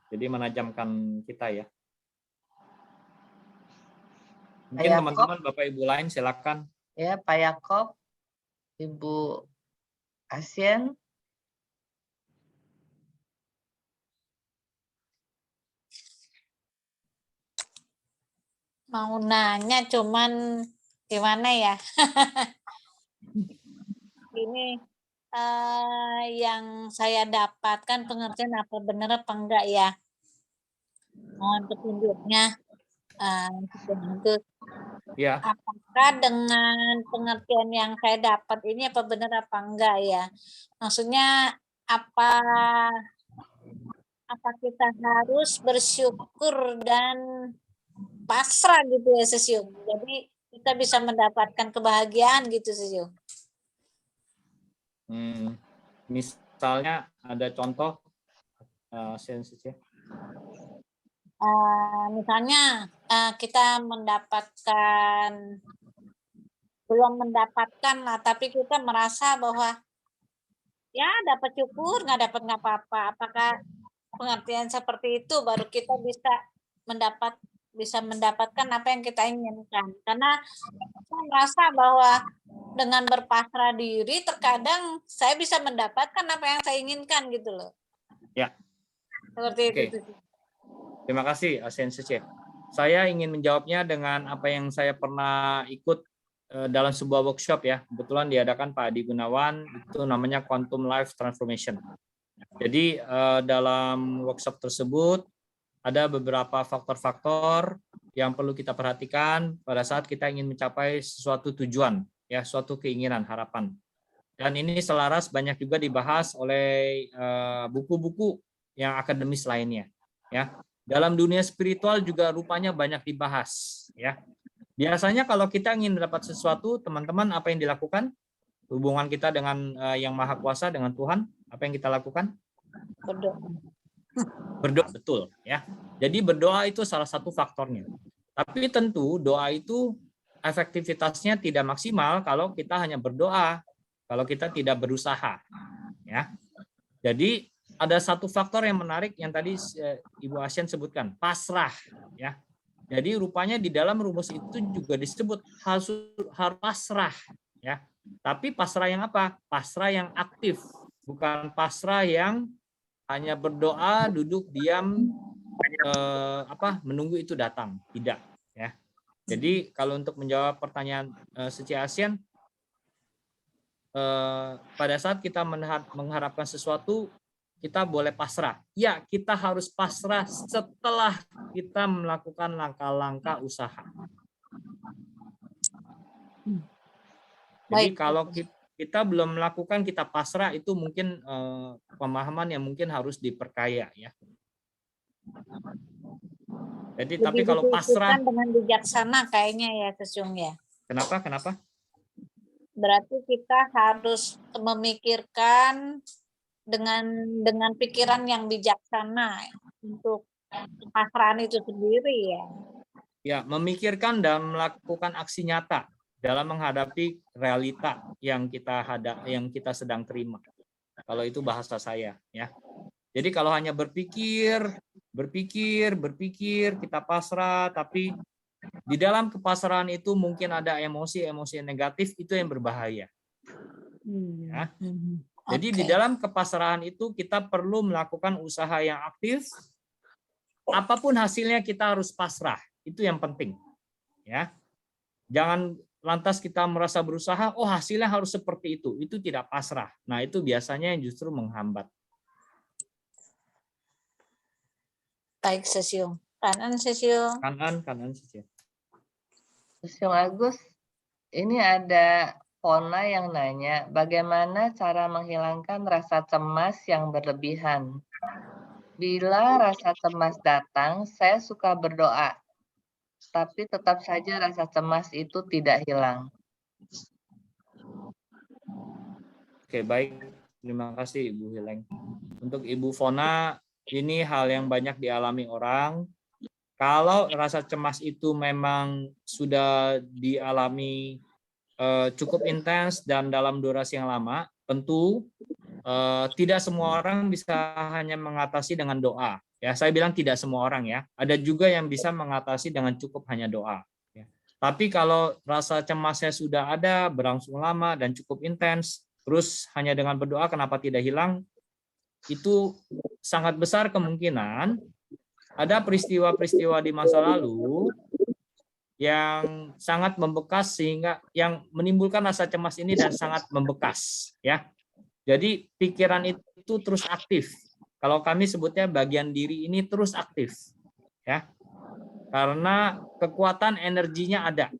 Jadi menajamkan kita ya. Mungkin teman-teman Bapak Ibu lain silakan.
Ya, Pak Yakob, Ibu Asien.
Mau nanya cuman gimana ya? Ini yang saya dapatkan pengertian apa benar apa enggak ya? Mohon petunjuknya.
Ya.
Apakah dengan pengertian yang saya dapat ini apa benar apa enggak ya? Maksudnya apa kita harus bersyukur dan pasrah gitu ya Sesio. Jadi kita bisa mendapatkan kebahagiaan gitu Sesio.
Misalnya ada contoh sensitif.
Misalnya kita belum mendapatkan lah, tapi kita merasa bahwa ya dapat syukur, nggak apa-apa. Apakah pengertian seperti itu baru kita bisa mendapatkan apa yang kita inginkan? Karena saya merasa bahwa dengan berpasrah diri terkadang saya bisa mendapatkan apa yang saya inginkan gitu loh.
Ya.
Seperti itu.
Terima kasih Sensei. Saya ingin menjawabnya dengan apa yang saya pernah ikut dalam sebuah workshop ya. Kebetulan diadakan Pak Adi Gunawan, itu namanya Quantum Life Transformation. Jadi dalam workshop tersebut ada beberapa faktor-faktor yang perlu kita perhatikan pada saat kita ingin mencapai sesuatu tujuan, ya, suatu keinginan, harapan. Dan ini selaras banyak juga dibahas oleh buku-buku yang akademis lainnya, ya. Dalam dunia spiritual juga rupanya banyak dibahas, ya. Biasanya kalau kita ingin mendapat sesuatu, teman-teman, apa yang dilakukan? Hubungan kita dengan Yang Maha Kuasa, dengan Tuhan, apa yang kita lakukan? Berdoa, betul ya. Jadi berdoa itu salah satu faktornya. Tapi tentu doa itu efektivitasnya tidak maksimal kalau kita hanya berdoa, kalau kita tidak berusaha, ya. Jadi ada satu faktor yang menarik yang tadi Ibu Asien sebutkan, pasrah, ya. Jadi rupanya di dalam rumus itu juga disebut harus pasrah, ya. Tapi pasrah yang apa? Pasrah yang aktif, bukan pasrah yang hanya berdoa, duduk diam, menunggu itu datang. Tidak, ya. Jadi kalau untuk menjawab pertanyaan Suci Asien, pada saat kita mengharapkan sesuatu, kita boleh pasrah. Ya, kita harus pasrah setelah kita melakukan langkah-langkah usaha. Jadi kalau kita belum melakukan, kita pasrah, itu mungkin pemahaman yang mungkin harus diperkaya, ya. Jadi tapi kalau pasrah
dengan bijaksana kayaknya ya Sesung ya.
Kenapa?
Berarti kita harus memikirkan dengan pikiran yang bijaksana untuk pasrahan itu sendiri ya.
Ya, memikirkan dan melakukan aksi nyata dalam menghadapi realita yang kita sedang terima. Kalau itu bahasa saya, ya. Jadi kalau hanya berpikir, kita pasrah, tapi di dalam kepasrahan itu mungkin ada emosi-emosi negatif, itu yang berbahaya. Ya. Jadi di dalam kepasrahan itu kita perlu melakukan usaha yang aktif. Apapun hasilnya kita harus pasrah. Itu yang penting. Ya. Jangan lantas kita merasa berusaha, oh hasilnya harus seperti itu. Itu tidak pasrah. Nah, itu biasanya yang justru menghambat.
Baik, Sesiung. Kanan, Sesiung.
Kanan saja.
Sesiung Agus, ini ada Pona yang nanya, bagaimana cara menghilangkan rasa cemas yang berlebihan? Bila rasa cemas datang, saya suka berdoa, tapi tetap saja rasa cemas itu tidak hilang.
Oke, baik. Terima kasih Ibu Hileng. Untuk Ibu Fona, ini hal yang banyak dialami orang. Kalau rasa cemas itu memang sudah dialami cukup intens dan dalam durasi yang lama, tentu tidak semua orang bisa hanya mengatasi dengan doa. Ya, saya bilang tidak semua orang ya. Ada juga yang bisa mengatasi dengan cukup hanya doa. Ya. Tapi kalau rasa cemasnya sudah ada, berlangsung lama dan cukup intens, terus hanya dengan berdoa kenapa tidak hilang, itu sangat besar kemungkinan ada peristiwa-peristiwa di masa lalu yang sangat membekas sehingga yang menimbulkan rasa cemas ini dan sangat membekas ya. Jadi pikiran itu terus aktif. Kalau kami sebutnya bagian diri ini terus aktif ya. Karena kekuatan energinya ada.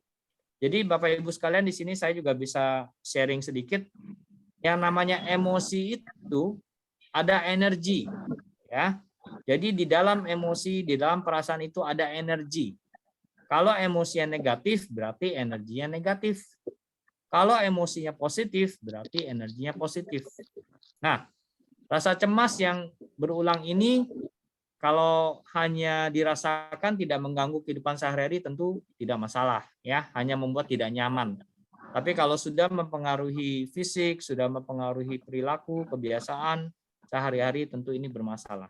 Jadi Bapak Ibu sekalian di sini saya juga bisa sharing sedikit. Yang namanya emosi itu ada energi ya. Jadi di dalam emosi, di dalam perasaan itu ada energi. Kalau emosinya negatif, berarti energinya negatif. Kalau emosinya positif, berarti energinya positif. Nah, rasa cemas yang berulang ini, kalau hanya dirasakan tidak mengganggu kehidupan sehari-hari, tentu tidak masalah, ya, hanya membuat tidak nyaman. Tapi kalau sudah mempengaruhi fisik, sudah mempengaruhi perilaku, kebiasaan sehari-hari, tentu ini bermasalah.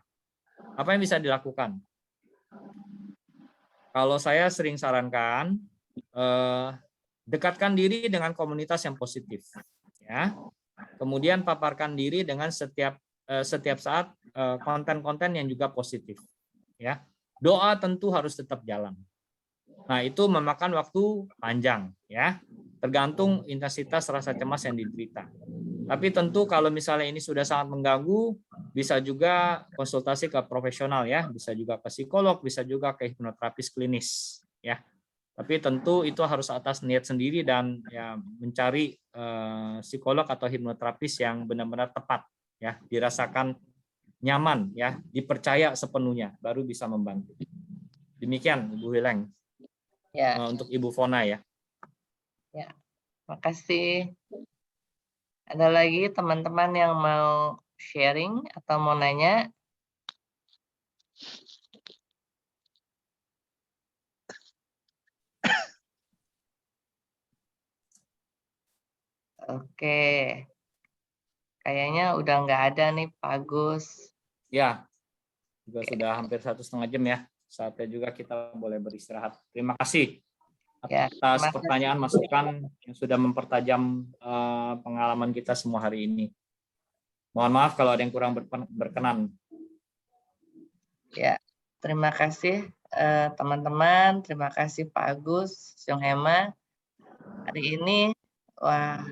Apa yang bisa dilakukan? Kalau saya sering sarankan, dekatkan diri dengan komunitas yang positif, ya. Kemudian paparkan diri dengan setiap saat konten-konten yang juga positif, ya. Doa tentu harus tetap jalan. Nah, itu memakan waktu panjang, ya. Tergantung intensitas rasa cemas yang diderita. Tapi tentu kalau misalnya ini sudah sangat mengganggu, bisa juga konsultasi ke profesional ya, bisa juga ke psikolog, bisa juga ke hipnoterapis klinis ya. Tapi tentu itu harus atas niat sendiri dan ya mencari psikolog atau hipnoterapis yang benar-benar tepat ya, dirasakan nyaman ya, dipercaya sepenuhnya baru bisa membantu. Demikian Ibu Hileng.
Ya.
Untuk Ibu Fona ya.
Ya. Makasih. Ada lagi teman-teman yang mau sharing atau mau nanya? Oke. Kayaknya udah nggak ada nih Pak Agus.
Ya, juga sudah hampir 1,5 jam ya. Saatnya juga kita boleh beristirahat. Terima kasih atas pertanyaan, masukan yang sudah mempertajam pengalaman kita semua hari ini. Mohon maaf kalau ada yang kurang berkenan.
Ya, terima kasih teman-teman, terima kasih Pak Agus, Syung Hema. Hari ini, wah,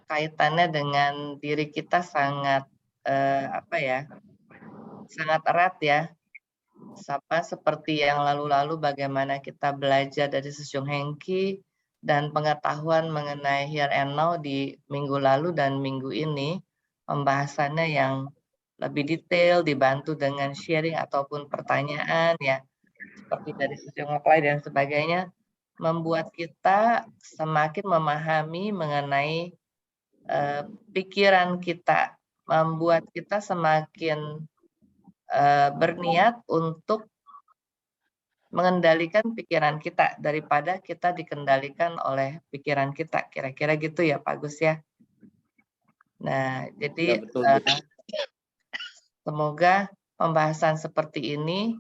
kaitannya dengan diri kita sangat sangat erat ya. Seperti yang lalu-lalu bagaimana kita belajar dari Sesiung Hengki dan pengetahuan mengenai Here and Now di minggu lalu dan minggu ini, pembahasannya yang lebih detail, dibantu dengan sharing ataupun pertanyaan ya, seperti dari Sesiung Hoklai dan sebagainya, membuat kita semakin memahami mengenai pikiran kita, membuat kita semakin berniat untuk mengendalikan pikiran kita daripada kita dikendalikan oleh pikiran kita. Kira-kira gitu ya Pak Gus ya. Nah, jadi semoga pembahasan seperti ini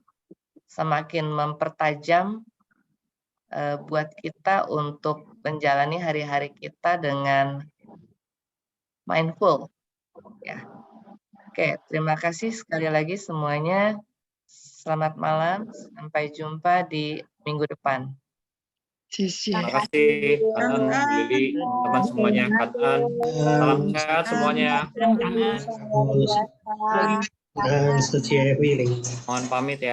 semakin mempertajam buat kita untuk menjalani hari-hari kita dengan mindful. Ya. Oke, terima kasih sekali lagi semuanya. Selamat malam, sampai jumpa di minggu depan.
Terima kasih, Katan, Lili, teman semuanya, Katan. Salam sehat semuanya.
Karena
Mr. Chair willing.
Mohon pamit ya.